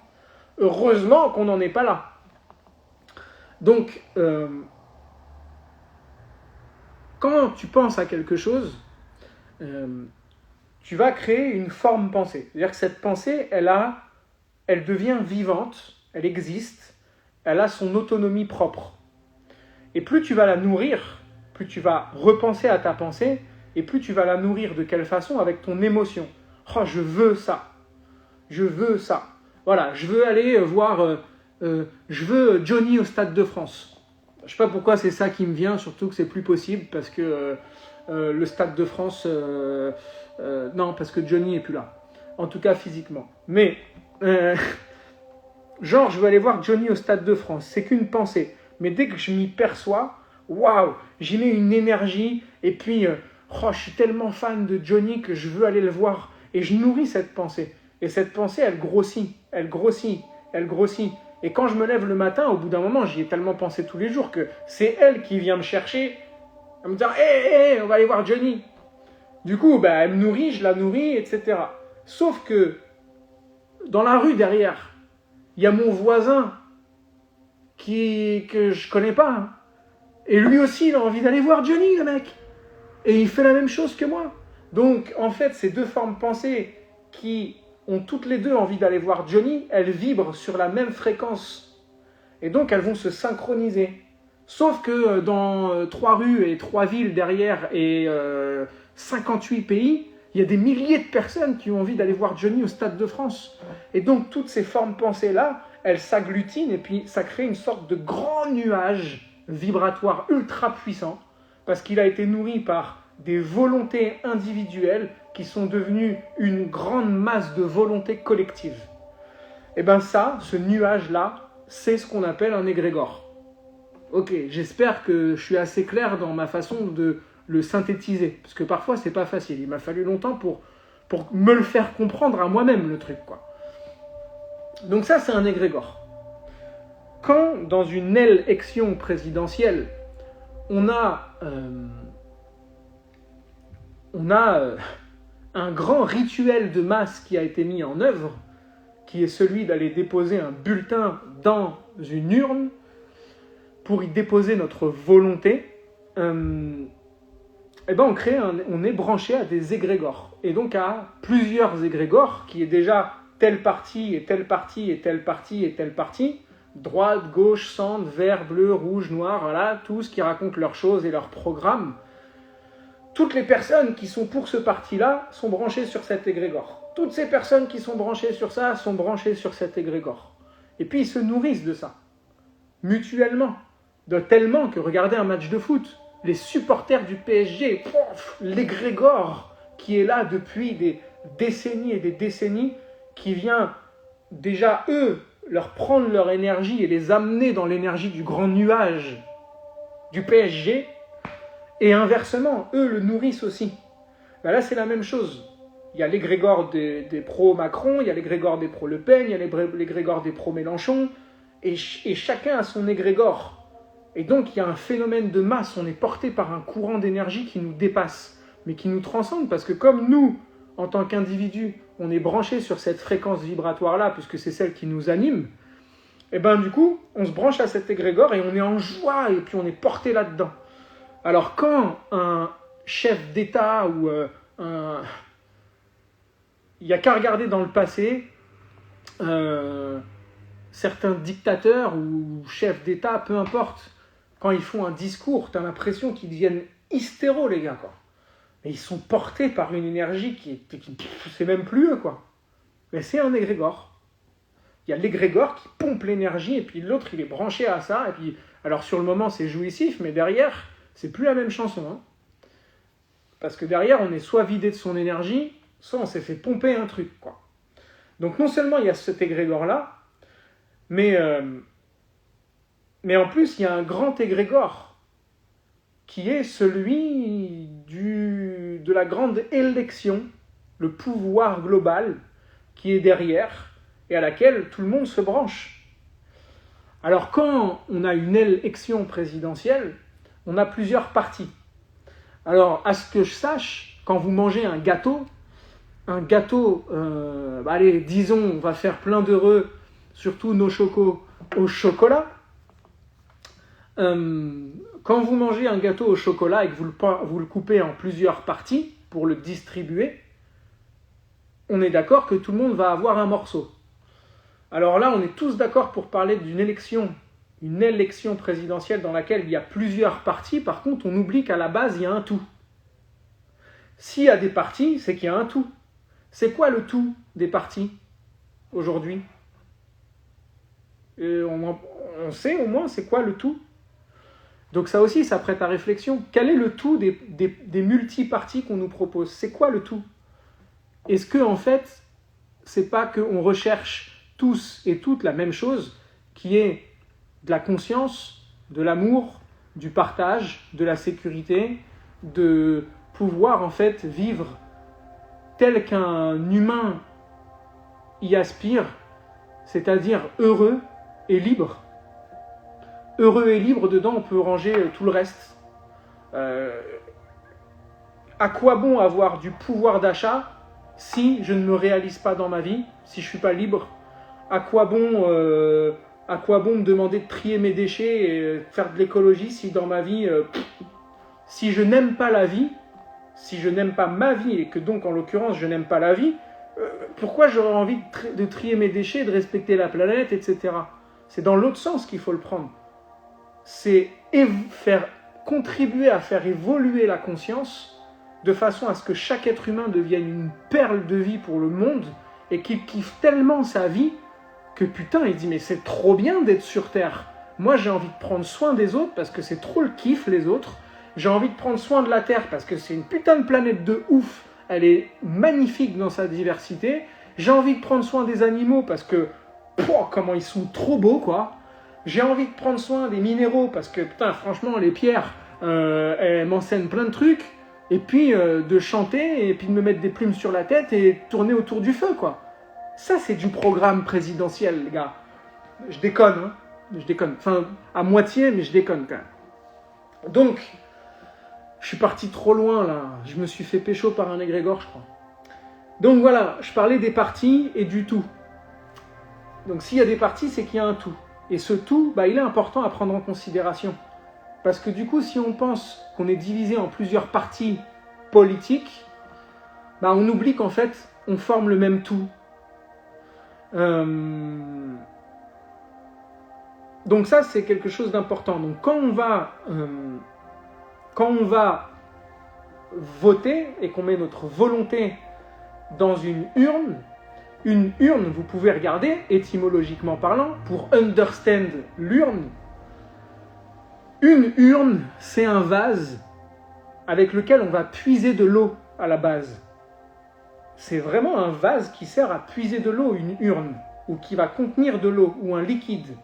Heureusement qu'on n'en est pas là. Donc, quand tu penses à quelque chose, tu vas créer une forme pensée. C'est-à-dire que cette pensée, elle devient vivante, elle existe, elle a son autonomie propre. Et plus tu vas la nourrir, plus tu vas repenser à ta pensée, et plus tu vas la nourrir de quelle façon? Avec ton émotion. Oh, je veux ça. Je veux ça. Voilà, je veux aller voir... je veux Johnny au Stade de France. Je ne sais pas pourquoi c'est ça qui me vient, surtout que c'est plus possible, parce que le Stade de France... non, parce que Johnny n'est plus là. En tout cas, physiquement. Mais... genre, je veux aller voir Johnny au Stade de France. C'est qu'une pensée. Mais dès que je m'y perçois, waouh, j'y mets une énergie, et puis... oh, je suis tellement fan de Johnny que je veux aller le voir. Et je nourris cette pensée. Et cette pensée, elle grossit, elle grossit, elle grossit. Et quand je me lève le matin, au bout d'un moment, j'y ai tellement pensé tous les jours que c'est elle qui vient me chercher, à me dire « Hé, on va aller voir Johnny !» Du coup, elle me nourrit, je la nourris, etc. Sauf que, dans la rue derrière, il y a mon voisin que je connais pas. Et lui aussi, il a envie d'aller voir Johnny, le mec. Et il fait la même chose que moi. Donc, en fait, ces deux formes pensées qui ont toutes les deux envie d'aller voir Johnny, elles vibrent sur la même fréquence. Et donc, elles vont se synchroniser. Sauf que dans 3 rues et 3 villes derrière et 58 pays, il y a des milliers de personnes qui ont envie d'aller voir Johnny au Stade de France. Et donc, toutes ces formes pensées-là, elles s'agglutinent et puis ça crée une sorte de grand nuage vibratoire ultra puissant parce qu'il a été nourri par des volontés individuelles qui sont devenues une grande masse de volontés collectives. Et bien ça, ce nuage-là, c'est ce qu'on appelle un égrégore. Ok, j'espère que je suis assez clair dans ma façon de le synthétiser, parce que parfois c'est pas facile. Il m'a fallu longtemps pour me le faire comprendre à moi-même, le truc, quoi. Donc ça, c'est un égrégore. Quand, dans une élection présidentielle, on a un grand rituel de masse qui a été mis en œuvre, qui est celui d'aller déposer un bulletin dans une urne pour y déposer notre volonté, on est branché à des égrégores, et donc à plusieurs égrégores, qui est déjà telle partie, et telle partie, et telle partie, et telle partie, droite, gauche, centre, vert, bleu, rouge, noir, voilà, tous qui racontent leurs choses et leurs programmes. Toutes les personnes qui sont pour ce parti-là sont branchées sur cet égrégore. Toutes ces personnes qui sont branchées sur ça sont branchées sur cet égrégore. Et puis ils se nourrissent de ça, mutuellement. Tellement que, regardez un match de foot, les supporters du PSG, l'égrégore qui est là depuis des décennies et des décennies, qui vient déjà, eux, leur prendre leur énergie et les amener dans l'énergie du grand nuage du PSG, et inversement, eux le nourrissent aussi. Ben là, c'est la même chose. Il y a l'égrégore des pro-Macron, il y a l'égrégore des pro-Le Pen, il y a l'égrégore des pro-Mélenchon, et chacun a son égrégore. Et donc, il y a un phénomène de masse, on est porté par un courant d'énergie qui nous dépasse, mais qui nous transcende, parce que comme nous, en tant qu'individus, on est branché sur cette fréquence vibratoire-là, puisque c'est celle qui nous anime, et ben du coup, on se branche à cet égrégore et on est en joie, et puis on est porté là-dedans. Alors quand un chef d'État ou un... Il n'y a qu'à regarder dans le passé, certains dictateurs ou chefs d'État, peu importe, quand ils font un discours, tu as l'impression qu'ils deviennent hystéros, les gars, quoi. Et ils sont portés par une énergie qui c'est même plus eux, quoi. Mais c'est un égrégore. Il y a l'égrégore qui pompe l'énergie, et puis l'autre, il est branché à ça, et puis, alors sur le moment, c'est jouissif, mais derrière, c'est plus la même chanson, hein. Parce que derrière, on est soit vidé de son énergie, soit on s'est fait pomper un truc, quoi. Donc non seulement il y a cet égrégore-là, mais en plus, il y a un grand égrégore, qui est celui de la grande élection, le pouvoir global, qui est derrière, et à laquelle tout le monde se branche. Alors quand on a une élection présidentielle, on a plusieurs partis. Alors, à ce que je sache, quand vous mangez un gâteau, allez, disons, on va faire plein d'heureux, surtout nos chocos au chocolat. Quand vous mangez un gâteau au chocolat et que vous le coupez en plusieurs parties pour le distribuer, on est d'accord que tout le monde va avoir un morceau. Alors là, on est tous d'accord pour parler d'une élection, une élection présidentielle dans laquelle il y a plusieurs partis. Par contre, on oublie qu'à la base, il y a un tout. S'il y a des partis, c'est qu'il y a un tout. C'est quoi le tout des partis aujourd'hui ? On sait au moins c'est quoi le tout ? Donc ça aussi, ça prête à réflexion. Quel est le tout des multi-partis qu'on nous propose ? C'est quoi le tout ? Est-ce que en fait, c'est pas qu'on recherche tous et toutes la même chose, qui est de la conscience, de l'amour, du partage, de la sécurité, de pouvoir en fait vivre tel qu'un humain y aspire, c'est-à-dire heureux et libre. Heureux et libre, dedans on peut ranger tout le reste. À quoi bon avoir du pouvoir d'achat si je ne me réalise pas dans ma vie, si je ne suis pas libre ? À quoi bon me demander de trier mes déchets et faire de l'écologie si dans ma vie, si je n'aime pas la vie, si je n'aime pas ma vie et que donc en l'occurrence je n'aime pas la vie, pourquoi j'aurais envie de trier mes déchets, de respecter la planète, etc. C'est dans l'autre sens qu'il faut le prendre. C'est contribuer à faire évoluer la conscience de façon à ce que chaque être humain devienne une perle de vie pour le monde et qu'il kiffe tellement sa vie que putain, il dit mais c'est trop bien d'être sur Terre. Moi j'ai envie de prendre soin des autres parce que c'est trop le kiff les autres. J'ai envie de prendre soin de la Terre parce que c'est une putain de planète de ouf. Elle est magnifique dans sa diversité. J'ai envie de prendre soin des animaux parce que comment ils sont trop beaux, quoi. J'ai envie de prendre soin des minéraux parce que putain, franchement, les pierres, elles m'enseignent plein de trucs. Et puis de chanter et puis de me mettre des plumes sur la tête et tourner autour du feu, quoi. Ça, c'est du programme présidentiel, les gars. Je déconne, hein. Je déconne. Enfin, à moitié, mais je déconne quand même. Donc, je suis parti trop loin, là. Je me suis fait pécho par un égrégore, je crois. Donc voilà, je parlais des partis et du tout. Donc s'il y a des partis, c'est qu'il y a un tout. Et ce tout, il est important à prendre en considération. Parce que du coup, si on pense qu'on est divisé en plusieurs partis politiques, on oublie qu'en fait, on forme le même tout. Donc ça, c'est quelque chose d'important. Donc quand on va voter et qu'on met notre volonté dans une urne, vous pouvez regarder, étymologiquement parlant, pour understand l'urne, une urne, c'est un vase avec lequel on va puiser de l'eau à la base. C'est vraiment un vase qui sert à puiser de l'eau, une urne. ou qui va contenir de l'eau ou un liquide,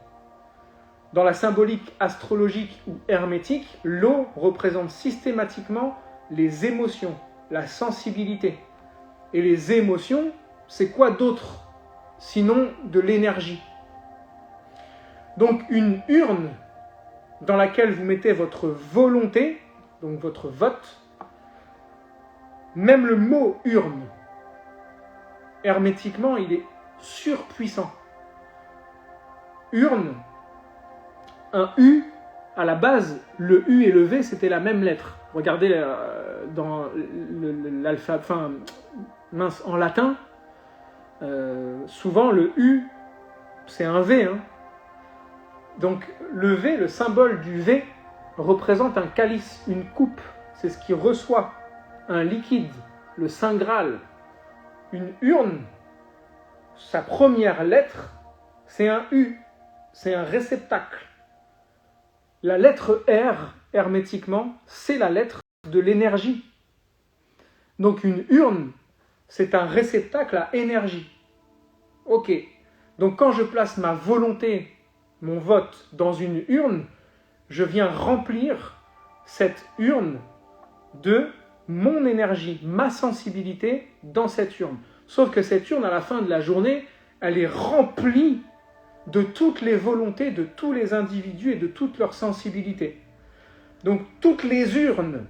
dans la symbolique astrologique ou hermétique, l'eau représente systématiquement les émotions, la sensibilité. Et les émotions, c'est quoi d'autre sinon de l'énergie? Donc une urne dans laquelle vous mettez votre volonté, donc votre vote, même le mot urne, hermétiquement, il est surpuissant. Urne, un U, à la base, le U et le V, c'était la même lettre. Regardez dans l'alphabet, enfin, mince, en latin, souvent le U, c'est un V. Hein. Donc le V, le symbole du V, représente un calice, une coupe. C'est ce qui reçoit un liquide, le Saint Graal. Une urne, sa première lettre, c'est un U, c'est un réceptacle. La lettre R, hermétiquement, c'est la lettre de l'énergie. Donc une urne, c'est un réceptacle à énergie. Ok. Donc quand je place ma volonté, mon vote, dans une urne, je viens remplir cette urne de mon énergie, ma sensibilité dans cette urne. Sauf que cette urne, à la fin de la journée, elle est remplie de toutes les volontés de tous les individus et de toute leur sensibilité. Donc toutes les urnes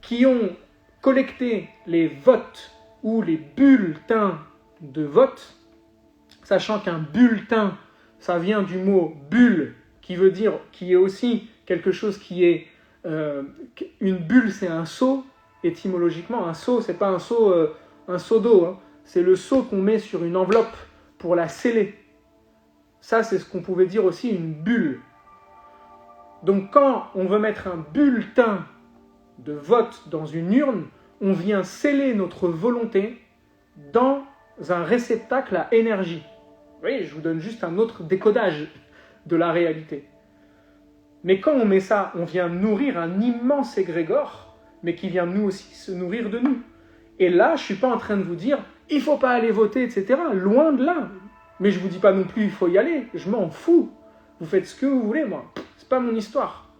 qui ont collecté les votes ou les bulletins de vote, sachant qu'un bulletin, ça vient du mot bulle, qui veut dire, qui est aussi quelque chose qui est, une bulle, c'est un seau, étymologiquement, un seau, c'est pas un seau d'eau, hein, c'est le seau qu'on met sur une enveloppe pour la sceller. Ça, c'est ce qu'on pouvait dire aussi une bulle. Donc quand on veut mettre un bulletin de vote dans une urne, on vient sceller notre volonté dans un réceptacle à énergie. Vous voyez, je vous donne juste un autre décodage de la réalité. Mais quand on met ça, on vient nourrir un immense égrégore, mais qui vient nous aussi se nourrir de nous. Et là, je ne suis pas en train de vous dire, il ne faut pas aller voter, etc. Loin de là. Mais je ne vous dis pas non plus, il faut y aller. Je m'en fous. Vous faites ce que vous voulez, moi. C'est pas mon histoire.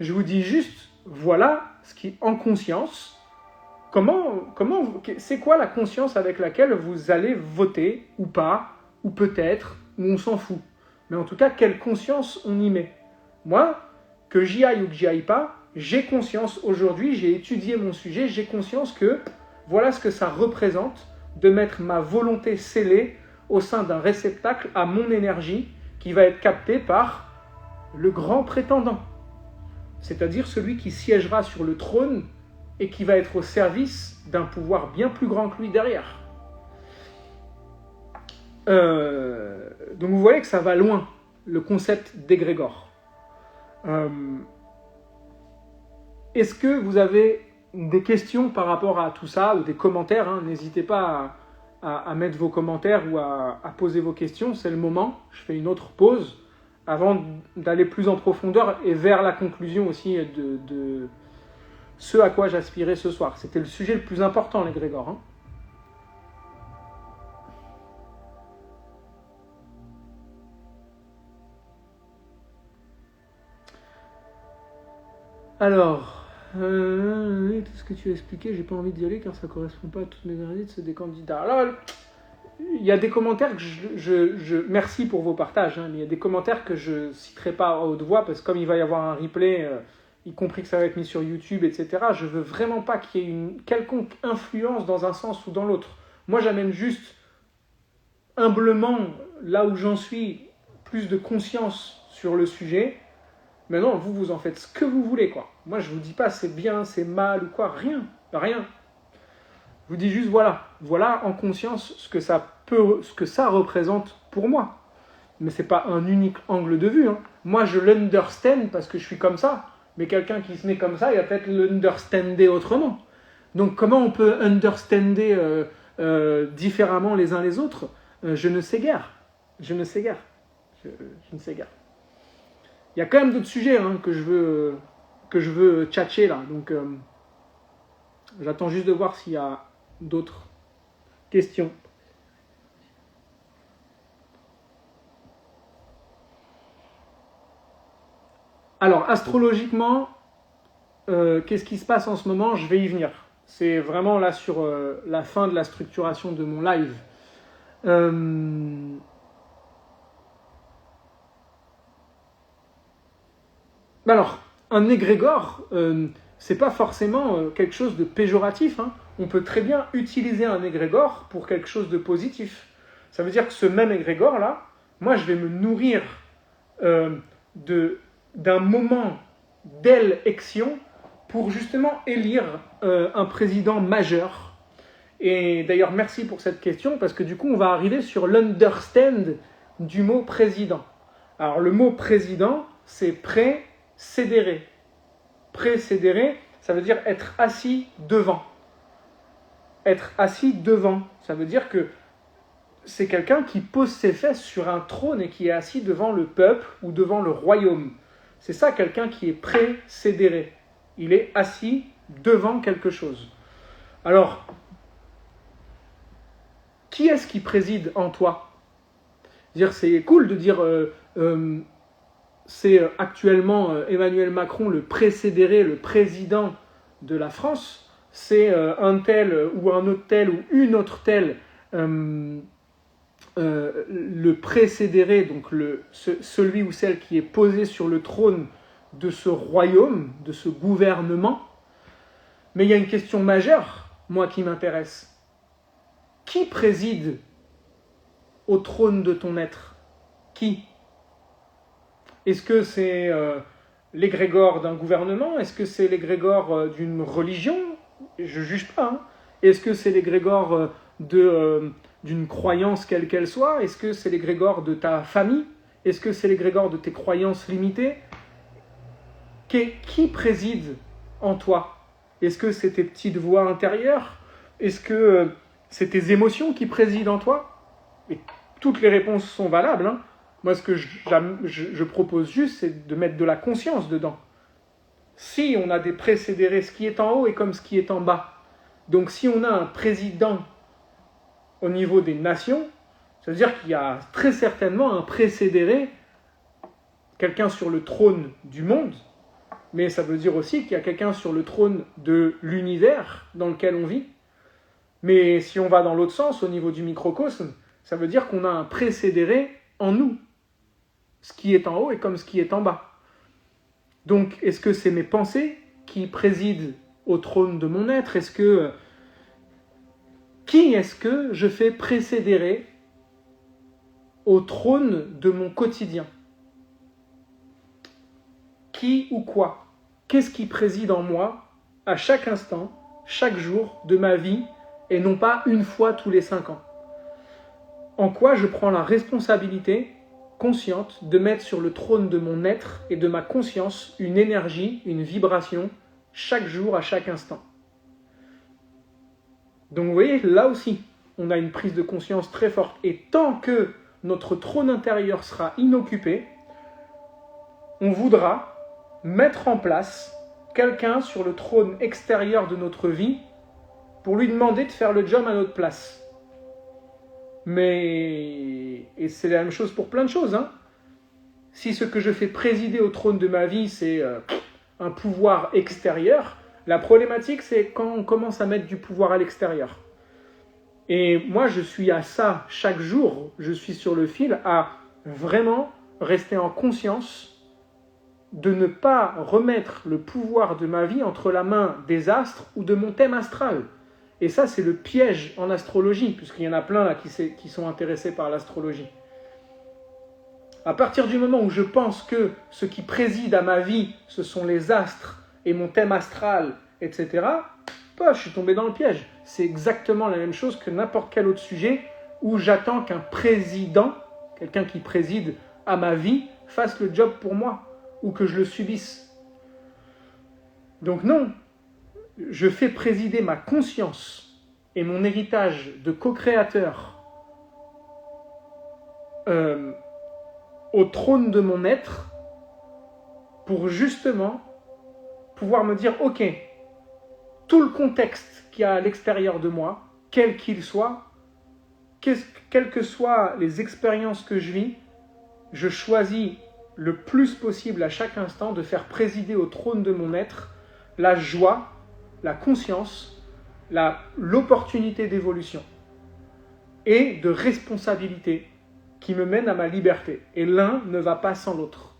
Je vous dis juste, voilà ce qui, en conscience, c'est quoi la conscience avec laquelle vous allez voter, ou pas, ou peut-être, ou on s'en fout. Mais en tout cas, quelle conscience on y met. Moi, que j'y aille ou que j'y aille pas, j'ai conscience aujourd'hui, j'ai étudié mon sujet, j'ai conscience que voilà ce que ça représente de mettre ma volonté scellée au sein d'un réceptacle à mon énergie qui va être capté par le grand prétendant, c'est-à-dire celui qui siégera sur le trône et qui va être au service d'un pouvoir bien plus grand que lui derrière. Donc vous voyez que ça va loin, le concept d'égrégore. Est-ce que vous avez des questions par rapport à tout ça ou des commentaires, hein? N'hésitez pas à mettre vos commentaires ou à poser vos questions, c'est le moment. Je fais une autre pause avant d'aller plus en profondeur et vers la conclusion aussi de ce à quoi j'aspirais ce soir. C'était le sujet le plus important, l'égrégore. Hein. Alors, tout ce que tu as expliqué, j'ai pas envie d'y aller car ça correspond pas à toutes mes analyses, c'est des candidats. Alors, il y a des commentaires que merci pour vos partages, hein, mais il y a des commentaires que je citerai pas à haute voix parce que comme il va y avoir un replay, y compris que ça va être mis sur YouTube, etc., je veux vraiment pas qu'il y ait une quelconque influence dans un sens ou dans l'autre. Moi, j'amène juste humblement, là où j'en suis, plus de conscience sur le sujet. Mais non, vous en faites ce que vous voulez, quoi. Moi, je vous dis pas c'est bien, c'est mal ou quoi, rien. Je vous dis juste voilà en conscience ce que ça représente pour moi. Mais c'est pas un unique angle de vue. Hein. Moi, je l'understand parce que je suis comme ça. Mais quelqu'un qui se met comme ça, il va peut-être l'understander autrement. Donc, comment on peut understander différemment les uns les autres je ne sais guère. Je ne sais guère. Il y a quand même d'autres sujets hein, que je veux tchatcher là. Donc, j'attends juste de voir s'il y a d'autres questions. Alors, astrologiquement, qu'est-ce qui se passe en ce moment? Je vais y venir. C'est vraiment là sur la fin de la structuration de mon live. Alors, un égrégore, c'est pas forcément quelque chose de péjoratif. Hein. On peut très bien utiliser un égrégore pour quelque chose de positif. Ça veut dire que ce même égrégore-là, moi, je vais me nourrir d'un moment d'élection pour justement élire un président majeur. Et d'ailleurs, merci pour cette question, parce que du coup, on va arriver sur l'understand du mot président. Alors, le mot président, c'est précédéré. Précédéré, ça veut dire être assis devant. Être assis devant, ça veut dire que c'est quelqu'un qui pose ses fesses sur un trône et qui est assis devant le peuple ou devant le royaume. C'est ça, quelqu'un qui est précédéré. Il est assis devant quelque chose. Alors, qui est-ce qui préside en toi? C'est cool de dire c'est actuellement Emmanuel Macron le précédéré, le président de la France. C'est un tel ou un autre tel ou une autre telle le précédéré, donc celui ou celle qui est posé sur le trône de ce royaume, de ce gouvernement. Mais il y a une question majeure, moi, qui m'intéresse. Qui préside au trône de ton être? Qui? Est-ce que c'est l'égrégore d'un gouvernement? Est-ce que c'est l'égrégore d'une religion? Je ne juge pas. Hein. Est-ce que c'est l'égrégore d'une croyance quelle qu'elle soit? Est-ce que c'est l'égrégore de ta famille? Est-ce que c'est l'égrégore de tes croyances limitées? Qui préside en toi? Est-ce que c'est tes petites voix intérieures? Est-ce que c'est tes émotions qui président en toi? Et toutes les réponses sont valables. Hein. Moi, ce que je propose juste, c'est de mettre de la conscience dedans. Si on a des précédérés, ce qui est en haut est comme ce qui est en bas. Donc, si on a un président au niveau des nations, ça veut dire qu'il y a très certainement un précédéré, quelqu'un sur le trône du monde, mais ça veut dire aussi qu'il y a quelqu'un sur le trône de l'univers dans lequel on vit. Mais si on va dans l'autre sens, au niveau du microcosme, ça veut dire qu'on a un précédéré en nous. Ce qui est en haut est comme ce qui est en bas. Donc, est-ce que c'est mes pensées qui président au trône de mon être? Qui est-ce que je fais précédérer au trône de mon quotidien? Qui ou quoi? Qu'est-ce qui préside en moi à chaque instant, chaque jour de ma vie, et non pas une fois tous les 5 ans? En quoi je prends la responsabilité consciente de mettre sur le trône de mon être et de ma conscience une énergie, une vibration, chaque jour, à chaque instant. Donc vous voyez, là aussi, on a une prise de conscience très forte. Et tant que notre trône intérieur sera inoccupé, on voudra mettre en place quelqu'un sur le trône extérieur de notre vie pour lui demander de faire le job à notre place. Et c'est la même chose pour plein de choses. Hein. Si ce que je fais présider au trône de ma vie, c'est un pouvoir extérieur, la problématique, c'est quand on commence à mettre du pouvoir à l'extérieur. Et moi, je suis à ça chaque jour, je suis sur le fil à vraiment rester en conscience de ne pas remettre le pouvoir de ma vie entre la main des astres ou de mon thème astral. Et ça, c'est le piège en astrologie, puisqu'il y en a plein là qui sont intéressés par l'astrologie. À partir du moment où je pense que ce qui préside à ma vie, ce sont les astres et mon thème astral, etc., je suis tombé dans le piège. C'est exactement la même chose que n'importe quel autre sujet où j'attends qu'un président, quelqu'un qui préside à ma vie, fasse le job pour moi, ou que je le subisse. Donc non, je fais présider ma conscience et mon héritage de co-créateur au trône de mon être pour justement pouvoir me dire, ok, tout le contexte qu'il y a à l'extérieur de moi, quel qu'il soit, quelles que soient les expériences que je vis, je choisis le plus possible à chaque instant de faire présider au trône de mon être la joie, la conscience, l'opportunité d'évolution et de responsabilité qui me mène à ma liberté. Et l'un ne va pas sans l'autre.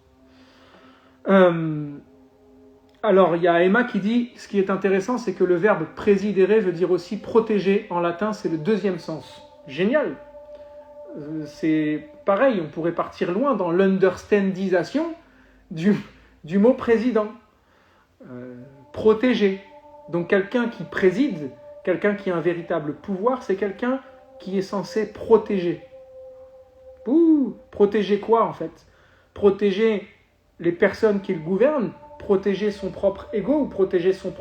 Alors, il y a Emma qui dit, ce qui est intéressant, c'est que le verbe présidere veut dire aussi protéger. En latin, c'est le deuxième sens. Génial. C'est pareil, on pourrait partir loin dans l'understandisation du mot président. Protéger. Donc quelqu'un qui préside, quelqu'un qui a un véritable pouvoir, c'est quelqu'un qui est censé protéger. Protéger quoi en fait? Protéger les personnes qu'il gouverne, protéger son propre ego, ou protéger son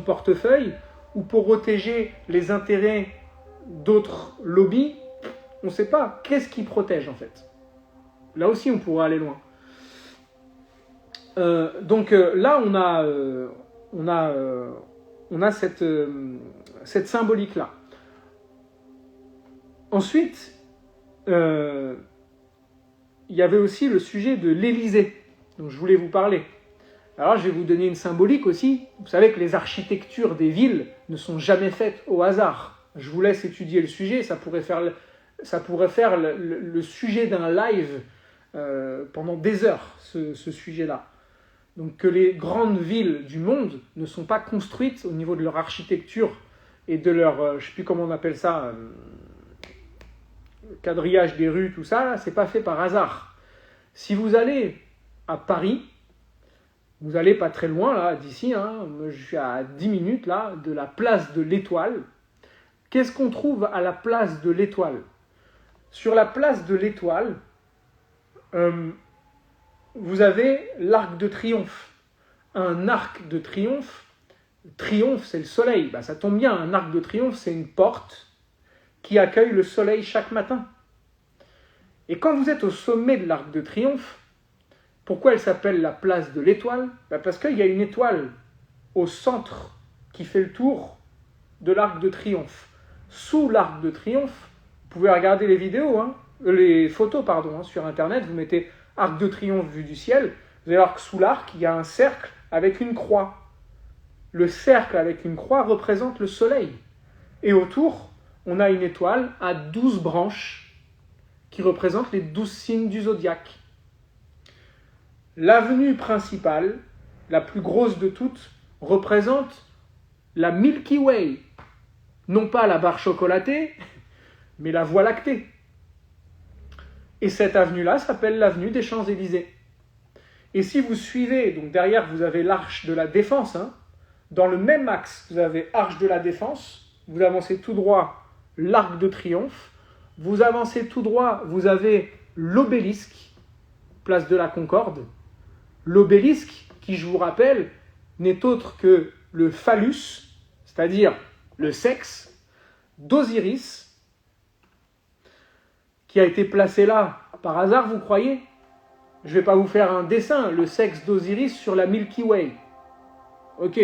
portefeuille, ou protéger les intérêts d'autres lobbies. On ne sait pas. Qu'est-ce qui protège en fait? Là aussi on pourrait aller loin. Donc là on a cette symbolique-là. Ensuite, il y avait aussi le sujet de l'Élysée, dont je voulais vous parler. Alors je vais vous donner une symbolique aussi. Vous savez que les architectures des villes ne sont jamais faites au hasard. Je vous laisse étudier le sujet, ça pourrait faire le sujet d'un live pendant des heures, ce sujet-là. Donc que les grandes villes du monde ne sont pas construites au niveau de leur architecture et de leur, je ne sais plus comment on appelle ça, quadrillage des rues, tout ça, c'est pas fait par hasard. Si vous allez à Paris, vous allez pas très loin là, d'ici, je suis à 10 minutes là, de la place de l'Étoile. Qu'est-ce qu'on trouve à la place de l'Étoile? Sur la place de l'Étoile, vous avez l'Arc de Triomphe. Un arc de triomphe, triomphe c'est le soleil, ça tombe bien, un arc de triomphe c'est une porte qui accueille le soleil chaque matin. Et quand vous êtes au sommet de l'Arc de Triomphe, pourquoi elle s'appelle la place de l'Étoile? Parce qu'il y a une étoile au centre qui fait le tour de l'Arc de Triomphe. Sous l'Arc de Triomphe, vous pouvez regarder les vidéos, les photos sur Internet, vous mettez Arc de Triomphe vue du ciel, vous allez voir que sous l'arc, il y a un cercle avec une croix. Le cercle avec une croix représente le soleil. Et autour, on a une étoile à 12 branches qui représentent les 12 signes du zodiaque. L'avenue principale, la plus grosse de toutes, représente la Milky Way. Non pas la barre chocolatée, mais la Voie lactée. Et cette avenue-là s'appelle l'avenue des Champs-Élysées. Et si vous suivez, donc derrière vous avez l'Arche de la Défense, dans le même axe, vous avez Arche de la Défense, vous avancez tout droit l'Arc de Triomphe, vous avancez tout droit, vous avez l'obélisque, place de la Concorde. L'obélisque, qui je vous rappelle, n'est autre que le phallus, c'est-à-dire le sexe, d'Osiris, qui a été placé là par hasard, vous croyez? Je ne vais pas vous faire un dessin, le sexe d'Osiris sur la Milky Way. Ok.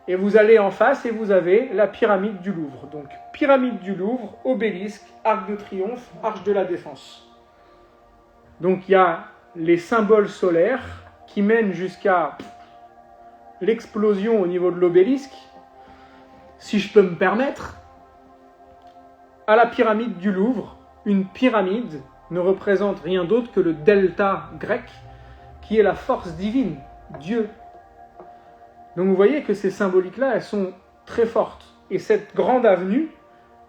Et vous allez en face et vous avez la pyramide du Louvre. Donc, pyramide du Louvre, obélisque, arc de triomphe, arche de la défense. Donc, il y a les symboles solaires qui mènent jusqu'à l'explosion au niveau de l'obélisque, si je peux me permettre. À la pyramide du Louvre, une pyramide ne représente rien d'autre que le delta grec, qui est la force divine, Dieu. Donc vous voyez que ces symboliques-là, elles sont très fortes. Et cette grande avenue,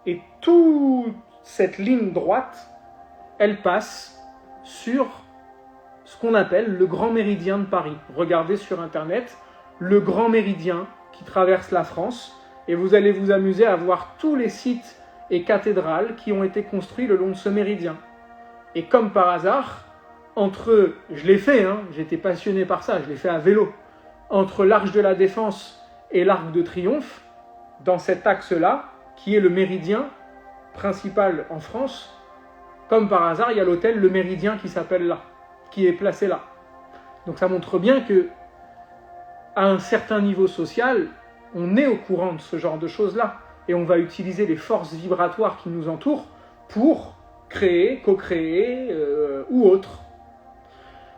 et toute cette ligne droite, elle passe sur ce qu'on appelle le Grand Méridien de Paris. Regardez sur Internet, le Grand Méridien qui traverse la France, et vous allez vous amuser à voir tous les sites et cathédrales qui ont été construits le long de ce méridien. Et comme par hasard, je l'ai fait, j'étais passionné par ça, je l'ai fait à vélo, entre l'Arche de la Défense et l'Arc de Triomphe, dans cet axe-là, qui est le méridien principal en France, comme par hasard, il y a l'hôtel Le Méridien qui s'appelle là, qui est placé là. Donc ça montre bien que, à un certain niveau social, on est au courant de ce genre de choses-là, et on va utiliser les forces vibratoires qui nous entourent pour créer, co-créer ou autre.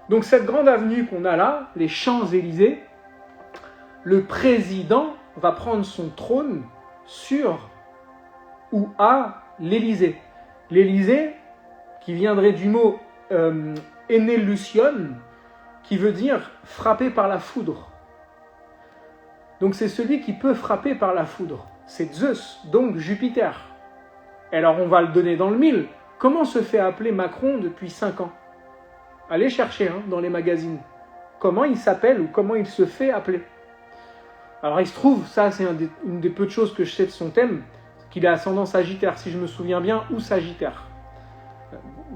Donc cette grande avenue qu'on a là, les Champs-Élysées, le président va prendre son trône sur ou à l'Élysée. L'Élysée, qui viendrait du mot Enelution, qui veut dire frapper par la foudre. Donc c'est celui qui peut frapper par la foudre. C'est Zeus, donc Jupiter. Et alors on va le donner dans le mille. Comment se fait appeler Macron depuis 5 ans? Allez chercher dans les magazines. Comment il s'appelle ou comment il se fait appeler? Alors il se trouve, ça c'est une des peu de choses que je sais de son thème, qu'il est ascendant Sagittaire, si je me souviens bien, ou Sagittaire.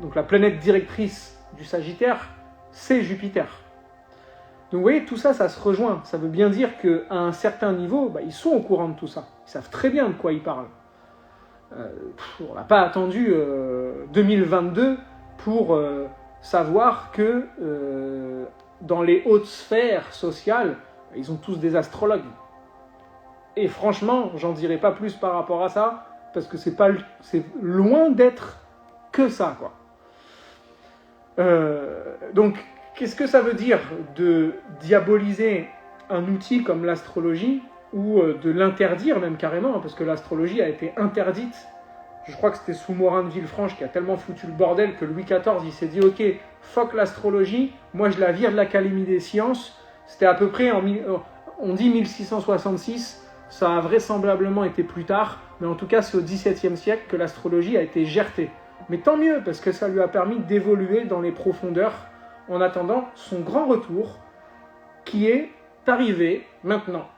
Donc la planète directrice du Sagittaire, c'est Jupiter. Donc vous voyez, tout ça, ça se rejoint. Ça veut bien dire qu'à un certain niveau, ils sont au courant de tout ça. Ils savent très bien de quoi ils parlent. On n'a pas attendu 2022 pour savoir que dans les hautes sphères sociales, ils ont tous des astrologues. Et franchement, j'en dirai pas plus par rapport à ça, parce que c'est loin d'être que ça, quoi. Donc, qu'est-ce que ça veut dire de diaboliser un outil comme l'astrologie, ou de l'interdire même carrément, parce que l'astrologie a été interdite. Je crois que c'était sous Morin de Villefranche qui a tellement foutu le bordel que Louis XIV il s'est dit ok, fuck l'astrologie, moi je la vire de l'Académie des sciences. C'était à peu près on dit 1666, ça a vraisemblablement été plus tard, mais en tout cas c'est au XVIIe siècle que l'astrologie a été gertée. Mais tant mieux, parce que ça lui a permis d'évoluer dans les profondeurs en attendant son grand retour qui est arrivé maintenant.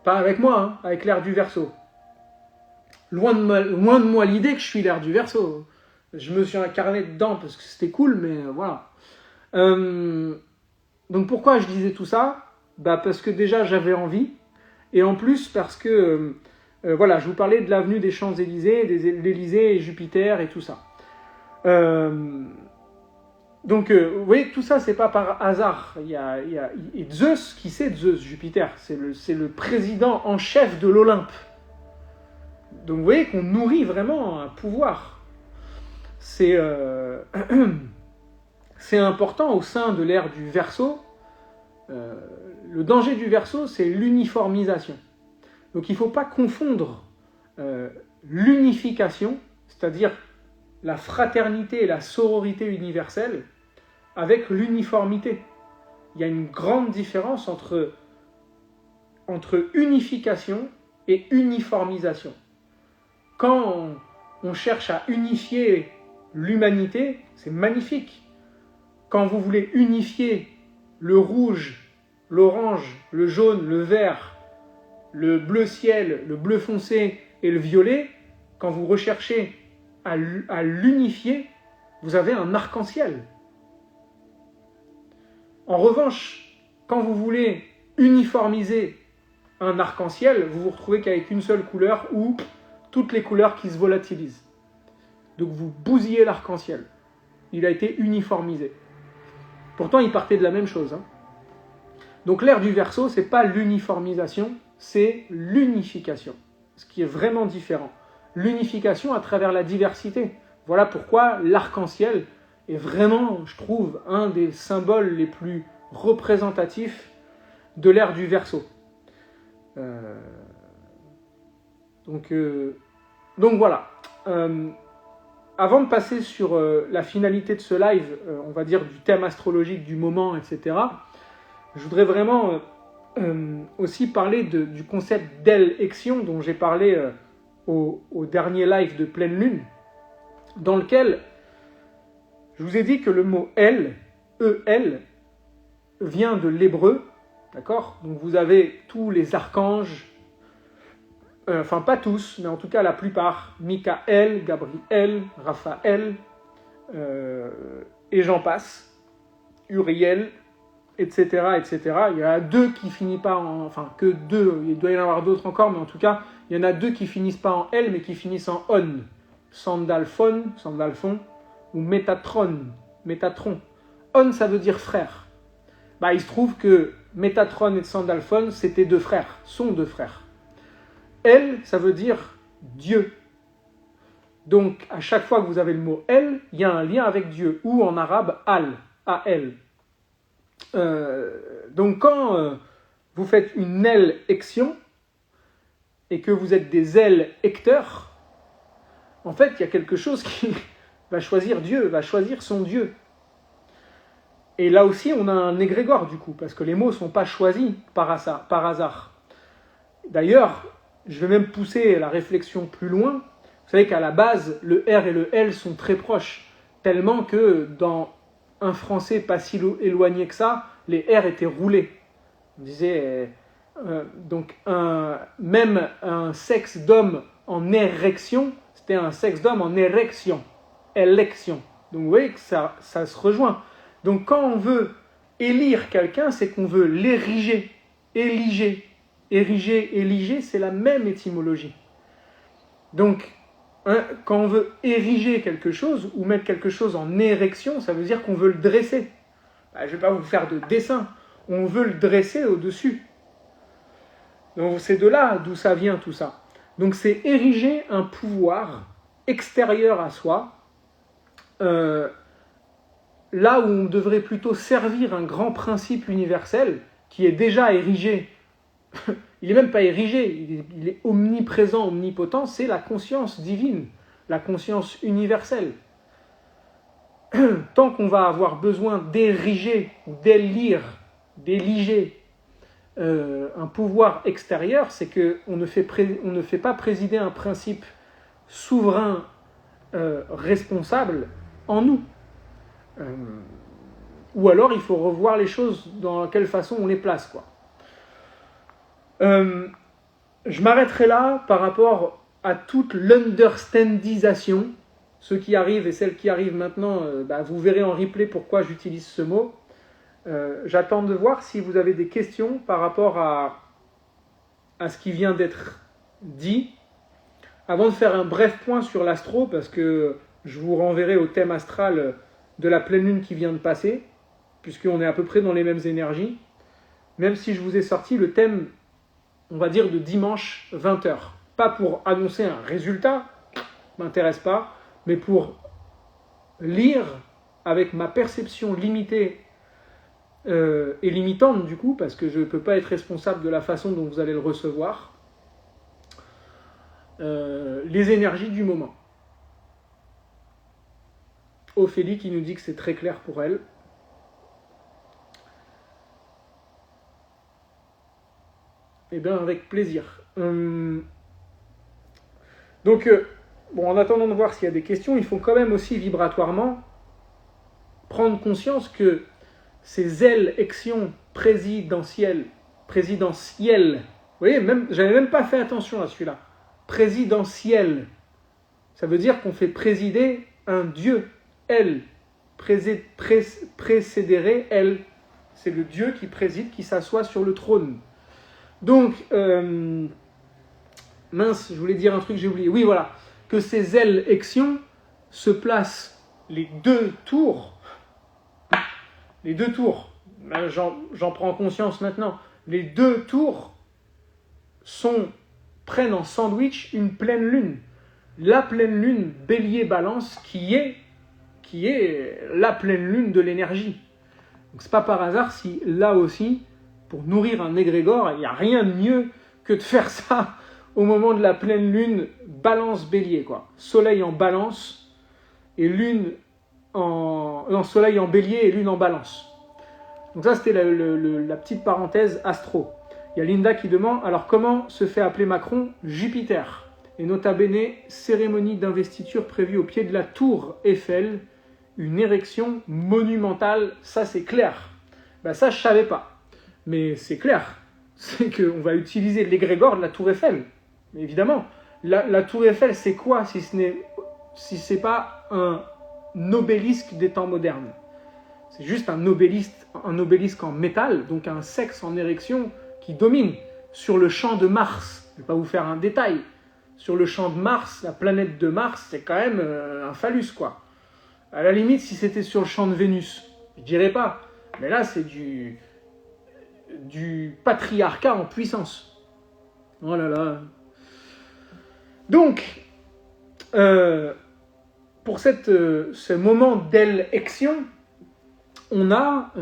Pas avec moi, avec l'ère du Verseau. Loin de moi l'idée que je suis l'ère du Verseau. Je me suis incarné dedans parce que c'était cool, mais voilà. Donc pourquoi je disais tout ça? Parce que déjà j'avais envie, et en plus parce que voilà, je vous parlais de l'avenue des Champs-Élysées, l'Élysée et Jupiter et tout ça. Donc, vous voyez, tout ça, c'est pas par hasard. Il y a Zeus, qui c'est Zeus, Jupiter? C'est le président en chef de l'Olympe. Donc, vous voyez qu'on nourrit vraiment un pouvoir. C'est important au sein de l'ère du Verseau. Le danger du Verseau, c'est l'uniformisation. Donc, il ne faut pas confondre l'unification, c'est-à-dire la fraternité et la sororité universelle, avec l'uniformité. Il y a une grande différence entre unification et uniformisation. Quand on cherche à unifier l'humanité, c'est magnifique. Quand vous voulez unifier le rouge, l'orange, le jaune, le vert, le bleu ciel, le bleu foncé et le violet, quand vous recherchez à l'unifier, vous avez un arc-en-ciel. En revanche, quand vous voulez uniformiser un arc-en-ciel, vous vous retrouvez qu'avec une seule couleur ou toutes les couleurs qui se volatilisent. Donc vous bousillez l'arc-en-ciel. Il a été uniformisé. Pourtant, il partait de la même chose. Donc l'ère du Verseau, c'est pas l'uniformisation, c'est l'unification. Ce qui est vraiment différent. L'unification à travers la diversité. Voilà pourquoi l'arc-en-ciel est vraiment, je trouve, un des symboles les plus représentatifs de l'ère du Verseau. Donc voilà. Avant de passer sur la finalité de ce live, on va dire du thème astrologique du moment, etc., je voudrais vraiment aussi parler du concept d'El-Ection dont j'ai parlé au dernier live de pleine lune, dans lequel je vous ai dit que le mot El, E-L, vient de l'hébreu, d'accord? Donc vous avez tous les archanges, enfin pas tous, mais en tout cas la plupart, Michael, Gabriel, Raphaël, et j'en passe, Uriel, etc., etc. Il y en a deux qui finissent pas en... Enfin, que deux, il doit y en avoir d'autres encore, mais en tout cas, il y en a deux qui finissent pas en L, mais qui finissent en On. Sandalphon, ou Métatron. On, ça veut dire frère. Il se trouve que Métatron et Sandalphon, c'était deux frères, sont deux frères. El, ça veut dire Dieu. Donc, à chaque fois que vous avez le mot El, il y a un lien avec Dieu, ou en arabe, Al, A-L. Donc quand vous faites une aile-ection et que vous êtes des ailes-ecteurs, en fait, il y a quelque chose qui va choisir Dieu, va choisir son Dieu. Et là aussi, on a un égrégore du coup, parce que les mots ne sont pas choisis par hasard. D'ailleurs, je vais même pousser la réflexion plus loin. Vous savez qu'à la base, le R et le L sont très proches, tellement que dans un français pas si éloigné que ça, les R étaient roulés. On disait, donc même un sexe d'homme en érection, c'était un sexe d'homme en érection, élection. Donc vous voyez que ça se rejoint. Donc quand on veut élire quelqu'un, c'est qu'on veut l'ériger, éliger. Ériger, éliger, c'est la même étymologie. Donc, quand on veut ériger quelque chose ou mettre quelque chose en érection, ça veut dire qu'on veut le dresser. Je ne vais pas vous faire de dessin. On veut le dresser au-dessus. Donc c'est de là d'où ça vient tout ça. Donc c'est ériger un pouvoir extérieur à soi, là où on devrait plutôt servir un grand principe universel qui est déjà érigé. Il n'est même pas érigé, il est omniprésent, omnipotent, c'est la conscience divine, la conscience universelle. Tant qu'on va avoir besoin d'ériger ou d'éliger un pouvoir extérieur, c'est qu'on ne fait pas présider un principe souverain responsable en nous. Ou alors il faut revoir les choses dans quelle façon on les place, quoi. Je m'arrêterai là par rapport à toute l'understandisation. Ceux qui arrivent et celles qui arrivent maintenant, vous verrez en replay pourquoi j'utilise ce mot. J'attends de voir si vous avez des questions par rapport à ce qui vient d'être dit. Avant de faire un bref point sur l'astro, parce que je vous renverrai au thème astral de la pleine lune qui vient de passer, puisqu'on est à peu près dans les mêmes énergies, même si je vous ai sorti le thème, on va dire, de dimanche 20h. Pas pour annoncer un résultat, m'intéresse pas, mais pour lire avec ma perception limitée et limitante du coup, parce que je ne peux pas être responsable de la façon dont vous allez le recevoir, les énergies du moment. Ophélie qui nous dit que c'est très clair pour elle. Eh bien, avec plaisir. Donc, en attendant de voir s'il y a des questions, il faut quand même aussi vibratoirement prendre conscience que ces élections présidentielles, vous voyez, j'avais même pas fait attention à celui-là, présidentielles, ça veut dire qu'on fait présider un Dieu, elle, précéderait elle, c'est le Dieu qui préside, qui s'assoit sur le trône. Donc, mince, je voulais dire un truc, j'ai oublié. Oui, voilà, que ces élections se placent les deux tours, j'en prends conscience maintenant, les deux tours prennent en sandwich une pleine lune. La pleine lune Bélier-Balance qui est la pleine lune de l'énergie. Donc c'est pas par hasard si là aussi, pour nourrir un égrégore, il n'y a rien de mieux que de faire ça au moment de la pleine lune Balance-Bélier, quoi. Soleil en Balance et Soleil en Bélier et lune en Balance. Donc ça, c'était la petite parenthèse astro. Il y a Linda qui demande, alors comment se fait appeler Macron Jupiter? Et nota bene, cérémonie d'investiture prévue au pied de la tour Eiffel, une érection monumentale, ça c'est clair. Ça je savais pas, mais c'est clair. C'est qu'on va utiliser l'égrégore de la tour Eiffel. Mais évidemment, la tour Eiffel c'est quoi si c'est pas un obélisque des temps modernes? C'est juste un obélisque en métal, donc un sexe en érection qui domine sur le champ de Mars. Je ne vais pas vous faire un détail. Sur le champ de Mars, la planète de Mars, c'est quand même un phallus, quoi. À la limite, si c'était sur le champ de Vénus, je dirais pas. Mais là, c'est du patriarcat en puissance. Oh là là. Donc, pour ce moment d'élection, on a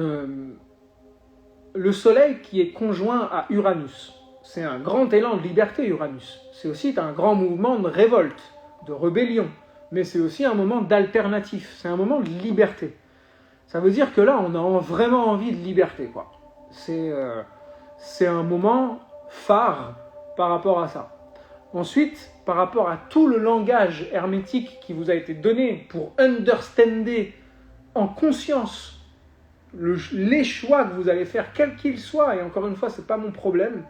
le Soleil qui est conjoint à Uranus. C'est un grand élan de liberté, Uranus. C'est aussi un grand mouvement de révolte, de rébellion. Mais c'est aussi un moment d'alternatif. C'est un moment de liberté. Ça veut dire que là, on a vraiment envie de liberté, quoi. C'est un moment phare par rapport à ça. Ensuite, par rapport à tout le langage hermétique qui vous a été donné pour understander en conscience les choix que vous allez faire, quels qu'ils soient, et encore une fois, ce n'est pas mon problème,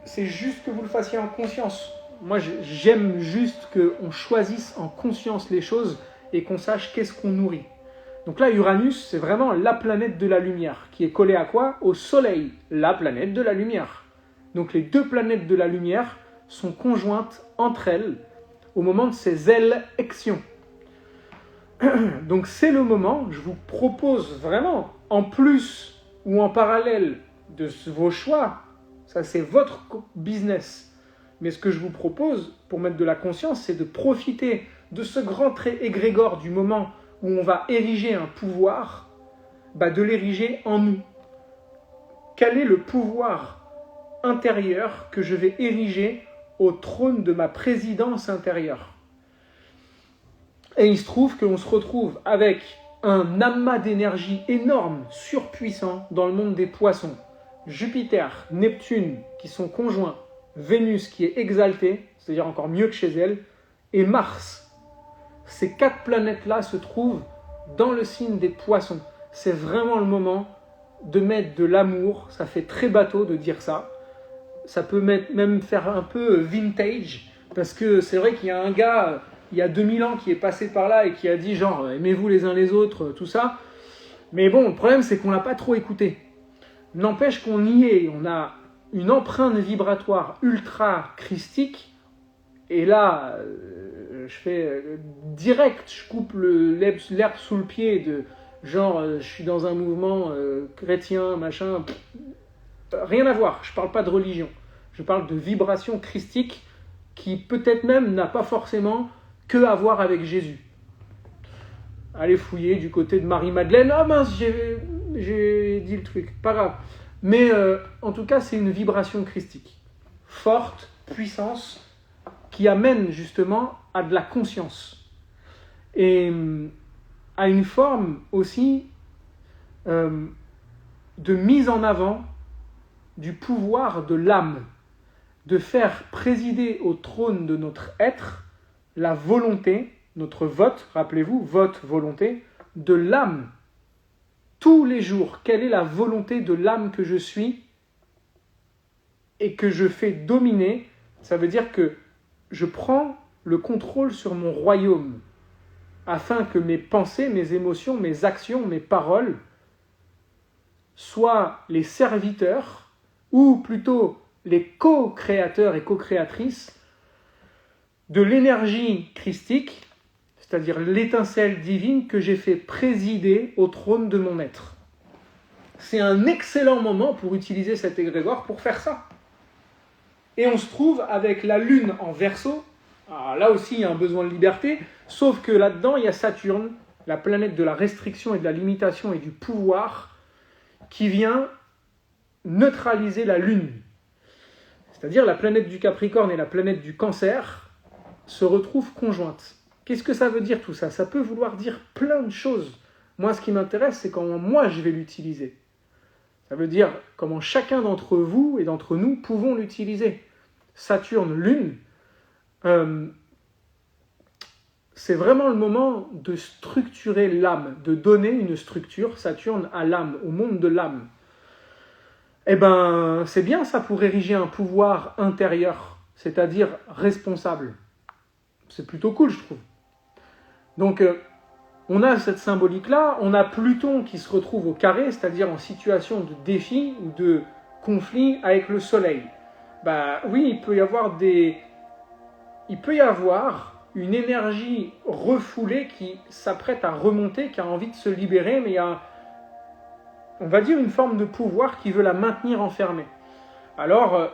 c'est juste que vous le fassiez en conscience. Moi, j'aime juste qu'on choisisse en conscience les choses et qu'on sache qu'est-ce qu'on nourrit. Donc là, Uranus, c'est vraiment la planète de la lumière, qui est collée à quoi? Au Soleil, la planète de la lumière. Donc les deux planètes de la lumière sont conjointes entre elles au moment de ces élections. Donc c'est le moment, je vous propose vraiment, en plus ou en parallèle de vos choix, ça c'est votre business, mais ce que je vous propose pour mettre de la conscience, c'est de profiter de ce grand trait égrégore du moment où on va ériger un pouvoir, de l'ériger en nous. Quel est le pouvoir intérieur que je vais ériger au trône de ma présidence intérieure? Et il se trouve qu'on se retrouve avec un amas d'énergie énorme, surpuissant dans le monde des poissons. Jupiter, Neptune qui sont conjoints, Vénus qui est exaltée, c'est-à-dire encore mieux que chez elle, et Mars. Ces 4 planètes-là se trouvent dans le signe des poissons. C'est vraiment le moment de mettre de l'amour. Ça fait très bateau de dire ça. Ça peut même faire un peu vintage, parce que c'est vrai qu'il y a un gars, il y a 2000 ans, qui est passé par là et qui a dit genre, aimez-vous les uns les autres, tout ça. Mais bon, le problème, c'est qu'on l'a pas trop écouté. N'empêche qu'on y est, on a une empreinte vibratoire ultra christique, et là, je fais direct, je coupe l'herbe sous le pied, de genre, je suis dans un mouvement chrétien, machin, rien à voir, je ne parle pas de religion, je parle de vibration christique qui peut-être même n'a pas forcément que à voir avec Jésus. Allez fouiller du côté de Marie-Madeleine, ah mince, j'ai dit le truc, pas grave. Mais en tout cas, c'est une vibration christique, forte, puissance, qui amène justement à de la conscience. Et à une forme aussi de mise en avant du pouvoir de l'âme, de faire présider au trône de notre être la volonté, notre vote, rappelez-vous, vote, volonté, de l'âme. Tous les jours, quelle est la volonté de l'âme que je suis et que je fais dominer? Ça veut dire que je prends le contrôle sur mon royaume afin que mes pensées, mes émotions, mes actions, mes paroles soient les serviteurs ou plutôt les co-créateurs et co-créatrices de l'énergie christique, c'est-à-dire l'étincelle divine que j'ai fait présider au trône de mon être. C'est un excellent moment pour utiliser cet égrégore pour faire ça. Et on se trouve avec la Lune en Verseau. Alors là aussi, il y a un besoin de liberté, sauf que là-dedans, il y a Saturne, la planète de la restriction et de la limitation et du pouvoir, qui vient neutraliser la Lune. C'est-à-dire la planète du Capricorne et la planète du Cancer se retrouvent conjointes. Qu'est-ce que ça veut dire tout ça? Ça peut vouloir dire plein de choses. Moi, ce qui m'intéresse, c'est comment moi je vais l'utiliser. Ça veut dire comment chacun d'entre vous et d'entre nous pouvons l'utiliser. Saturne, Lune, c'est vraiment le moment de structurer l'âme, de donner une structure, Saturne, à l'âme, au monde de l'âme. Eh ben, c'est bien ça pour ériger un pouvoir intérieur, c'est-à-dire responsable. C'est plutôt cool, je trouve. Donc, on a cette symbolique-là, on a Pluton qui se retrouve au carré, c'est-à-dire en situation de défi ou de conflit avec le Soleil. Oui, il peut y avoir une énergie refoulée qui s'apprête à remonter, qui a envie de se libérer, mais il y a, on va dire, une forme de pouvoir qui veut la maintenir enfermée. Alors,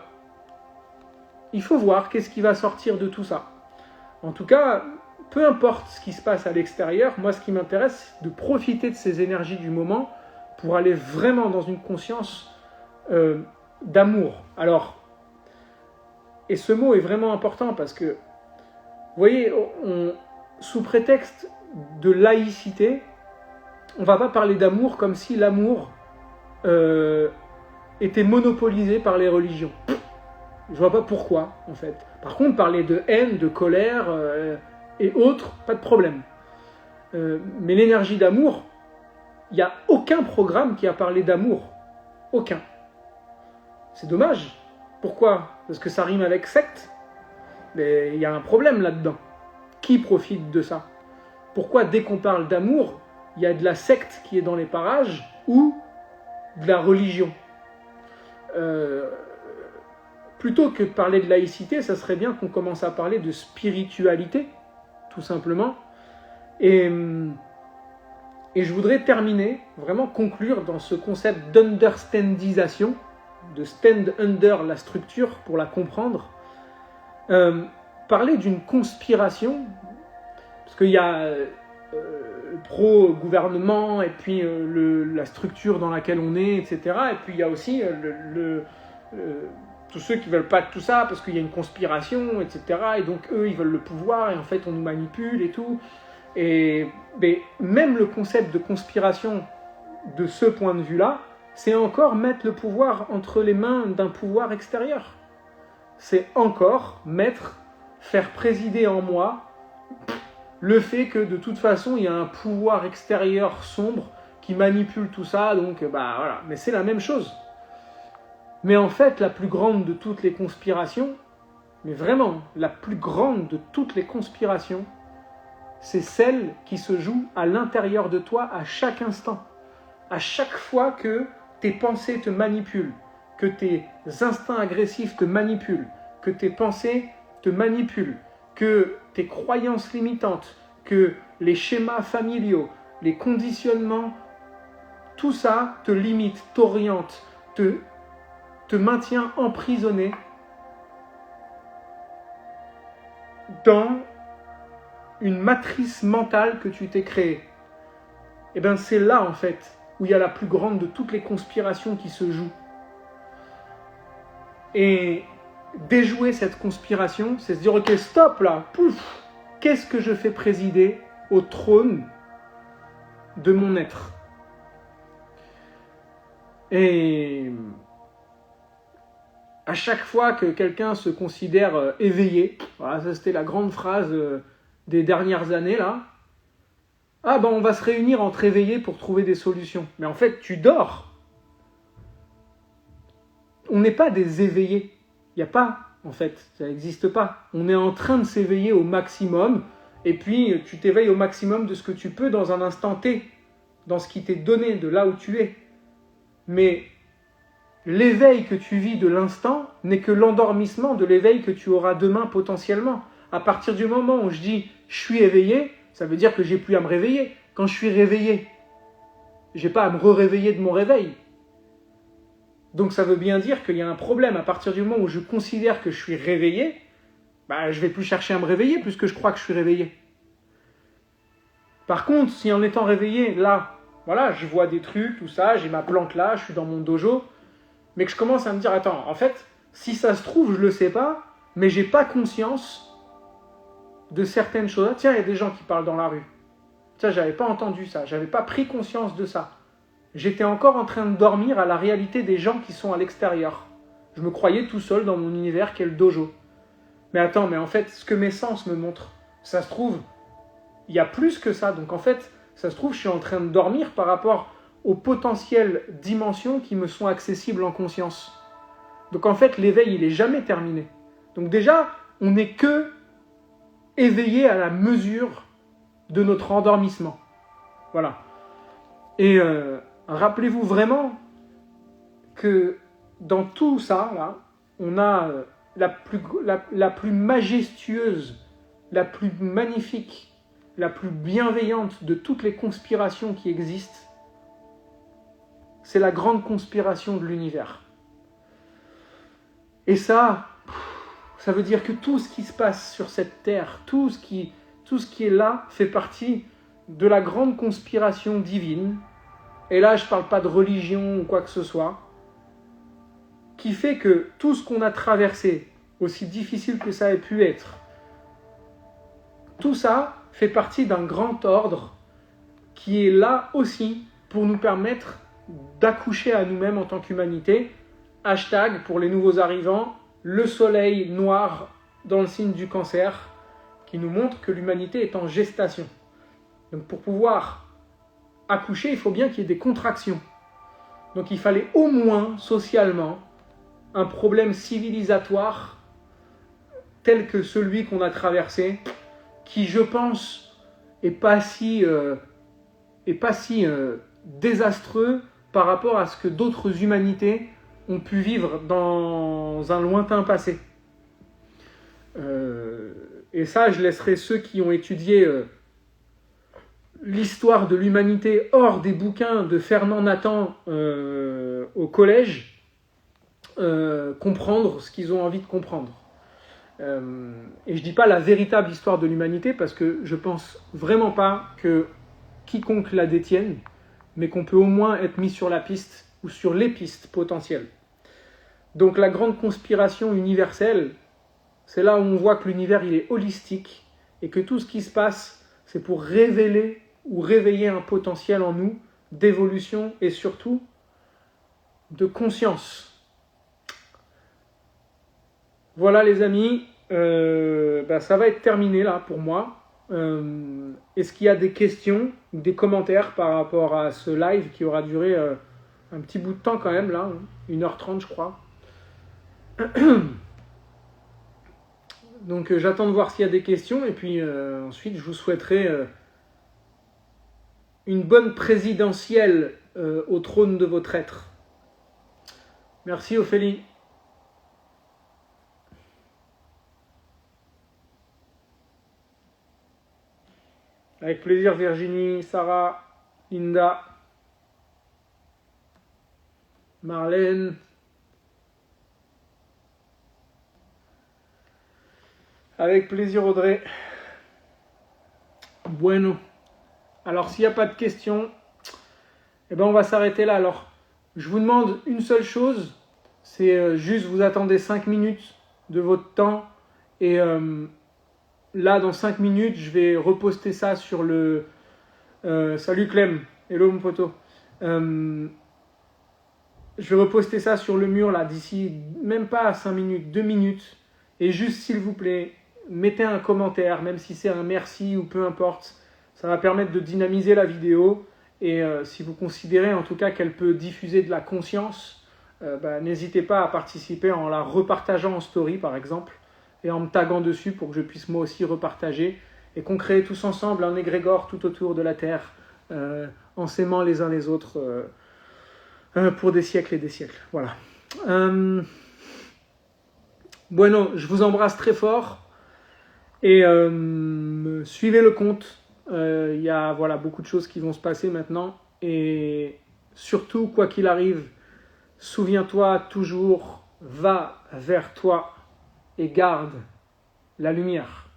il faut voir qu'est-ce qui va sortir de tout ça. En tout cas, peu importe ce qui se passe à l'extérieur, moi ce qui m'intéresse, c'est de profiter de ces énergies du moment pour aller vraiment dans une conscience d'amour. Alors, et ce mot est vraiment important parce que, vous voyez, sous prétexte de laïcité, on ne va pas parler d'amour comme si l'amour était monopolisé par les religions. Je ne vois pas pourquoi, en fait. Par contre, parler de haine, de colère et autres, pas de problème. Mais l'énergie d'amour, il n'y a aucun programme qui a parlé d'amour. Aucun. C'est dommage. Pourquoi? Parce que ça rime avec secte. Mais il y a un problème là-dedans. Qui profite de ça? Pourquoi dès qu'on parle d'amour, il y a de la secte qui est dans les parages ou de la religion? Plutôt que de parler de laïcité, ça serait bien qu'on commence à parler de spiritualité, tout simplement. Et je voudrais terminer, vraiment conclure dans ce concept d'understandisation, de stand under la structure pour la comprendre, parler d'une conspiration, parce qu'il y a le pro-gouvernement et puis la structure dans laquelle on est, etc. Et puis il y a aussi tous ceux qui ne veulent pas de tout ça parce qu'il y a une conspiration, etc. Et donc eux, ils veulent le pouvoir et en fait on nous manipule et tout. Mais même le concept de conspiration de ce point de vue-là, c'est encore mettre le pouvoir entre les mains d'un pouvoir extérieur. C'est encore faire présider en moi le fait que de toute façon il y a un pouvoir extérieur sombre qui manipule tout ça, donc voilà. Mais c'est la même chose. Mais en fait, la plus grande de toutes les conspirations, mais vraiment, la plus grande de toutes les conspirations, c'est celle qui se joue à l'intérieur de toi à chaque instant. À chaque fois que tes pensées te manipulent, que tes instincts agressifs te manipulent, que tes pensées te manipulent, que tes croyances limitantes, que les schémas familiaux, les conditionnements, tout ça te limite, t'oriente, te maintient emprisonné dans une matrice mentale que tu t'es créée. Et bien c'est là en fait où il y a la plus grande de toutes les conspirations qui se jouent. Et déjouer cette conspiration, c'est se dire ok stop là, pouf, qu'est-ce que je fais présider au trône de mon être? Et à chaque fois que quelqu'un se considère éveillé, voilà, ça c'était la grande phrase des dernières années là, on va se réunir entre éveillés pour trouver des solutions. Mais en fait, tu dors. On n'est pas des éveillés. Il n'y a pas, en fait, ça n'existe pas. On est en train de s'éveiller au maximum, et puis tu t'éveilles au maximum de ce que tu peux dans un instant T, dans ce qui t'est donné, de là où tu es. Mais l'éveil que tu vis de l'instant n'est que l'endormissement de l'éveil que tu auras demain potentiellement. À partir du moment où je dis « je suis éveillé », ça veut dire que j'ai plus à me réveiller. Quand je suis réveillé, j'ai pas à me réveiller de mon réveil. Donc ça veut bien dire qu'il y a un problème. À partir du moment où je considère que je suis réveillé, je vais plus chercher à me réveiller puisque je crois que je suis réveillé. Par contre, si en étant réveillé, là, voilà, je vois des trucs, tout ça, j'ai ma plante là, je suis dans mon dojo, mais que je commence à me dire, attends, en fait, si ça se trouve, je le sais pas, mais j'ai pas conscience de certaines choses. Tiens, il y a des gens qui parlent dans la rue. Tiens, j'avais pas entendu ça, j'avais pas pris conscience de ça. J'étais encore en train de dormir à la réalité des gens qui sont à l'extérieur. Je me croyais tout seul dans mon univers qu'est le dojo. Mais attends, mais en fait, ce que mes sens me montrent, ça se trouve, il y a plus que ça. Donc en fait, ça se trouve, je suis en train de dormir par rapport aux potentielles dimensions qui me sont accessibles en conscience. Donc en fait, l'éveil, il n'est jamais terminé. Donc déjà, on n'est que éveillé à la mesure de notre endormissement. Voilà. Et rappelez-vous vraiment que dans tout ça, là, on a la plus majestueuse, la plus magnifique, la plus bienveillante de toutes les conspirations qui existent. C'est la grande conspiration de l'univers. Et ça veut dire que tout ce qui se passe sur cette terre, tout ce qui est là, fait partie de la grande conspiration divine et là je ne parle pas de religion ou quoi que ce soit, qui fait que tout ce qu'on a traversé, aussi difficile que ça ait pu être, tout ça fait partie d'un grand ordre qui est là aussi pour nous permettre d'accoucher à nous-mêmes en tant qu'humanité. Hashtag pour les nouveaux arrivants, le soleil noir dans le signe du cancer, qui nous montre que l'humanité est en gestation. Donc pour pouvoir accoucher, il faut bien qu'il y ait des contractions. Donc il fallait au moins, socialement, un problème civilisatoire tel que celui qu'on a traversé, qui, je pense, est pas si désastreux par rapport à ce que d'autres humanités ont pu vivre dans un lointain passé. Et ça, je laisserai ceux qui ont étudié l'histoire de l'humanité hors des bouquins de Fernand Nathan au collège comprendre ce qu'ils ont envie de comprendre. Et je dis pas la véritable histoire de l'humanité parce que je pense vraiment pas que quiconque la détienne, mais qu'on peut au moins être mis sur la piste ou sur les pistes potentielles. Donc la grande conspiration universelle, c'est là où on voit que l'univers il est holistique et que tout ce qui se passe, c'est pour révéler ou réveiller un potentiel en nous d'évolution et surtout de conscience. Voilà les amis, ça va être terminé là pour moi. Est-ce qu'il y a des questions ou des commentaires par rapport à ce live qui aura duré un petit bout de temps quand même là, 1h30 je crois. Donc j'attends de voir s'il y a des questions et puis ensuite je vous souhaiterai une bonne présidentielle au trône de votre être. Merci Ophélie. Avec plaisir Virginie, Sarah, Linda, Marlène. Avec plaisir Audrey. Bueno. Alors s'il n'y a pas de questions, on va s'arrêter là. Alors je vous demande une seule chose, c'est juste vous attendez 5 minutes de votre temps et là dans 5 minutes je vais reposter ça sur le... salut Clem, hello mon poteau. Je vais reposter ça sur le mur là d'ici même pas 5 minutes, 2 minutes. Et juste s'il vous plaît, mettez un commentaire, même si c'est un merci ou peu importe. Ça va permettre de dynamiser la vidéo. Et si vous considérez en tout cas qu'elle peut diffuser de la conscience, n'hésitez pas à participer en la repartageant en story par exemple. Et en me taguant dessus pour que je puisse moi aussi repartager. Et qu'on crée tous ensemble un égrégore tout autour de la Terre, en s'aimant les uns les autres pour des siècles et des siècles. Voilà. Bueno, je vous embrasse très fort. Et suivez le compte. Il y a beaucoup de choses qui vont se passer maintenant. Et surtout, quoi qu'il arrive, souviens-toi toujours, va vers toi et garde la lumière.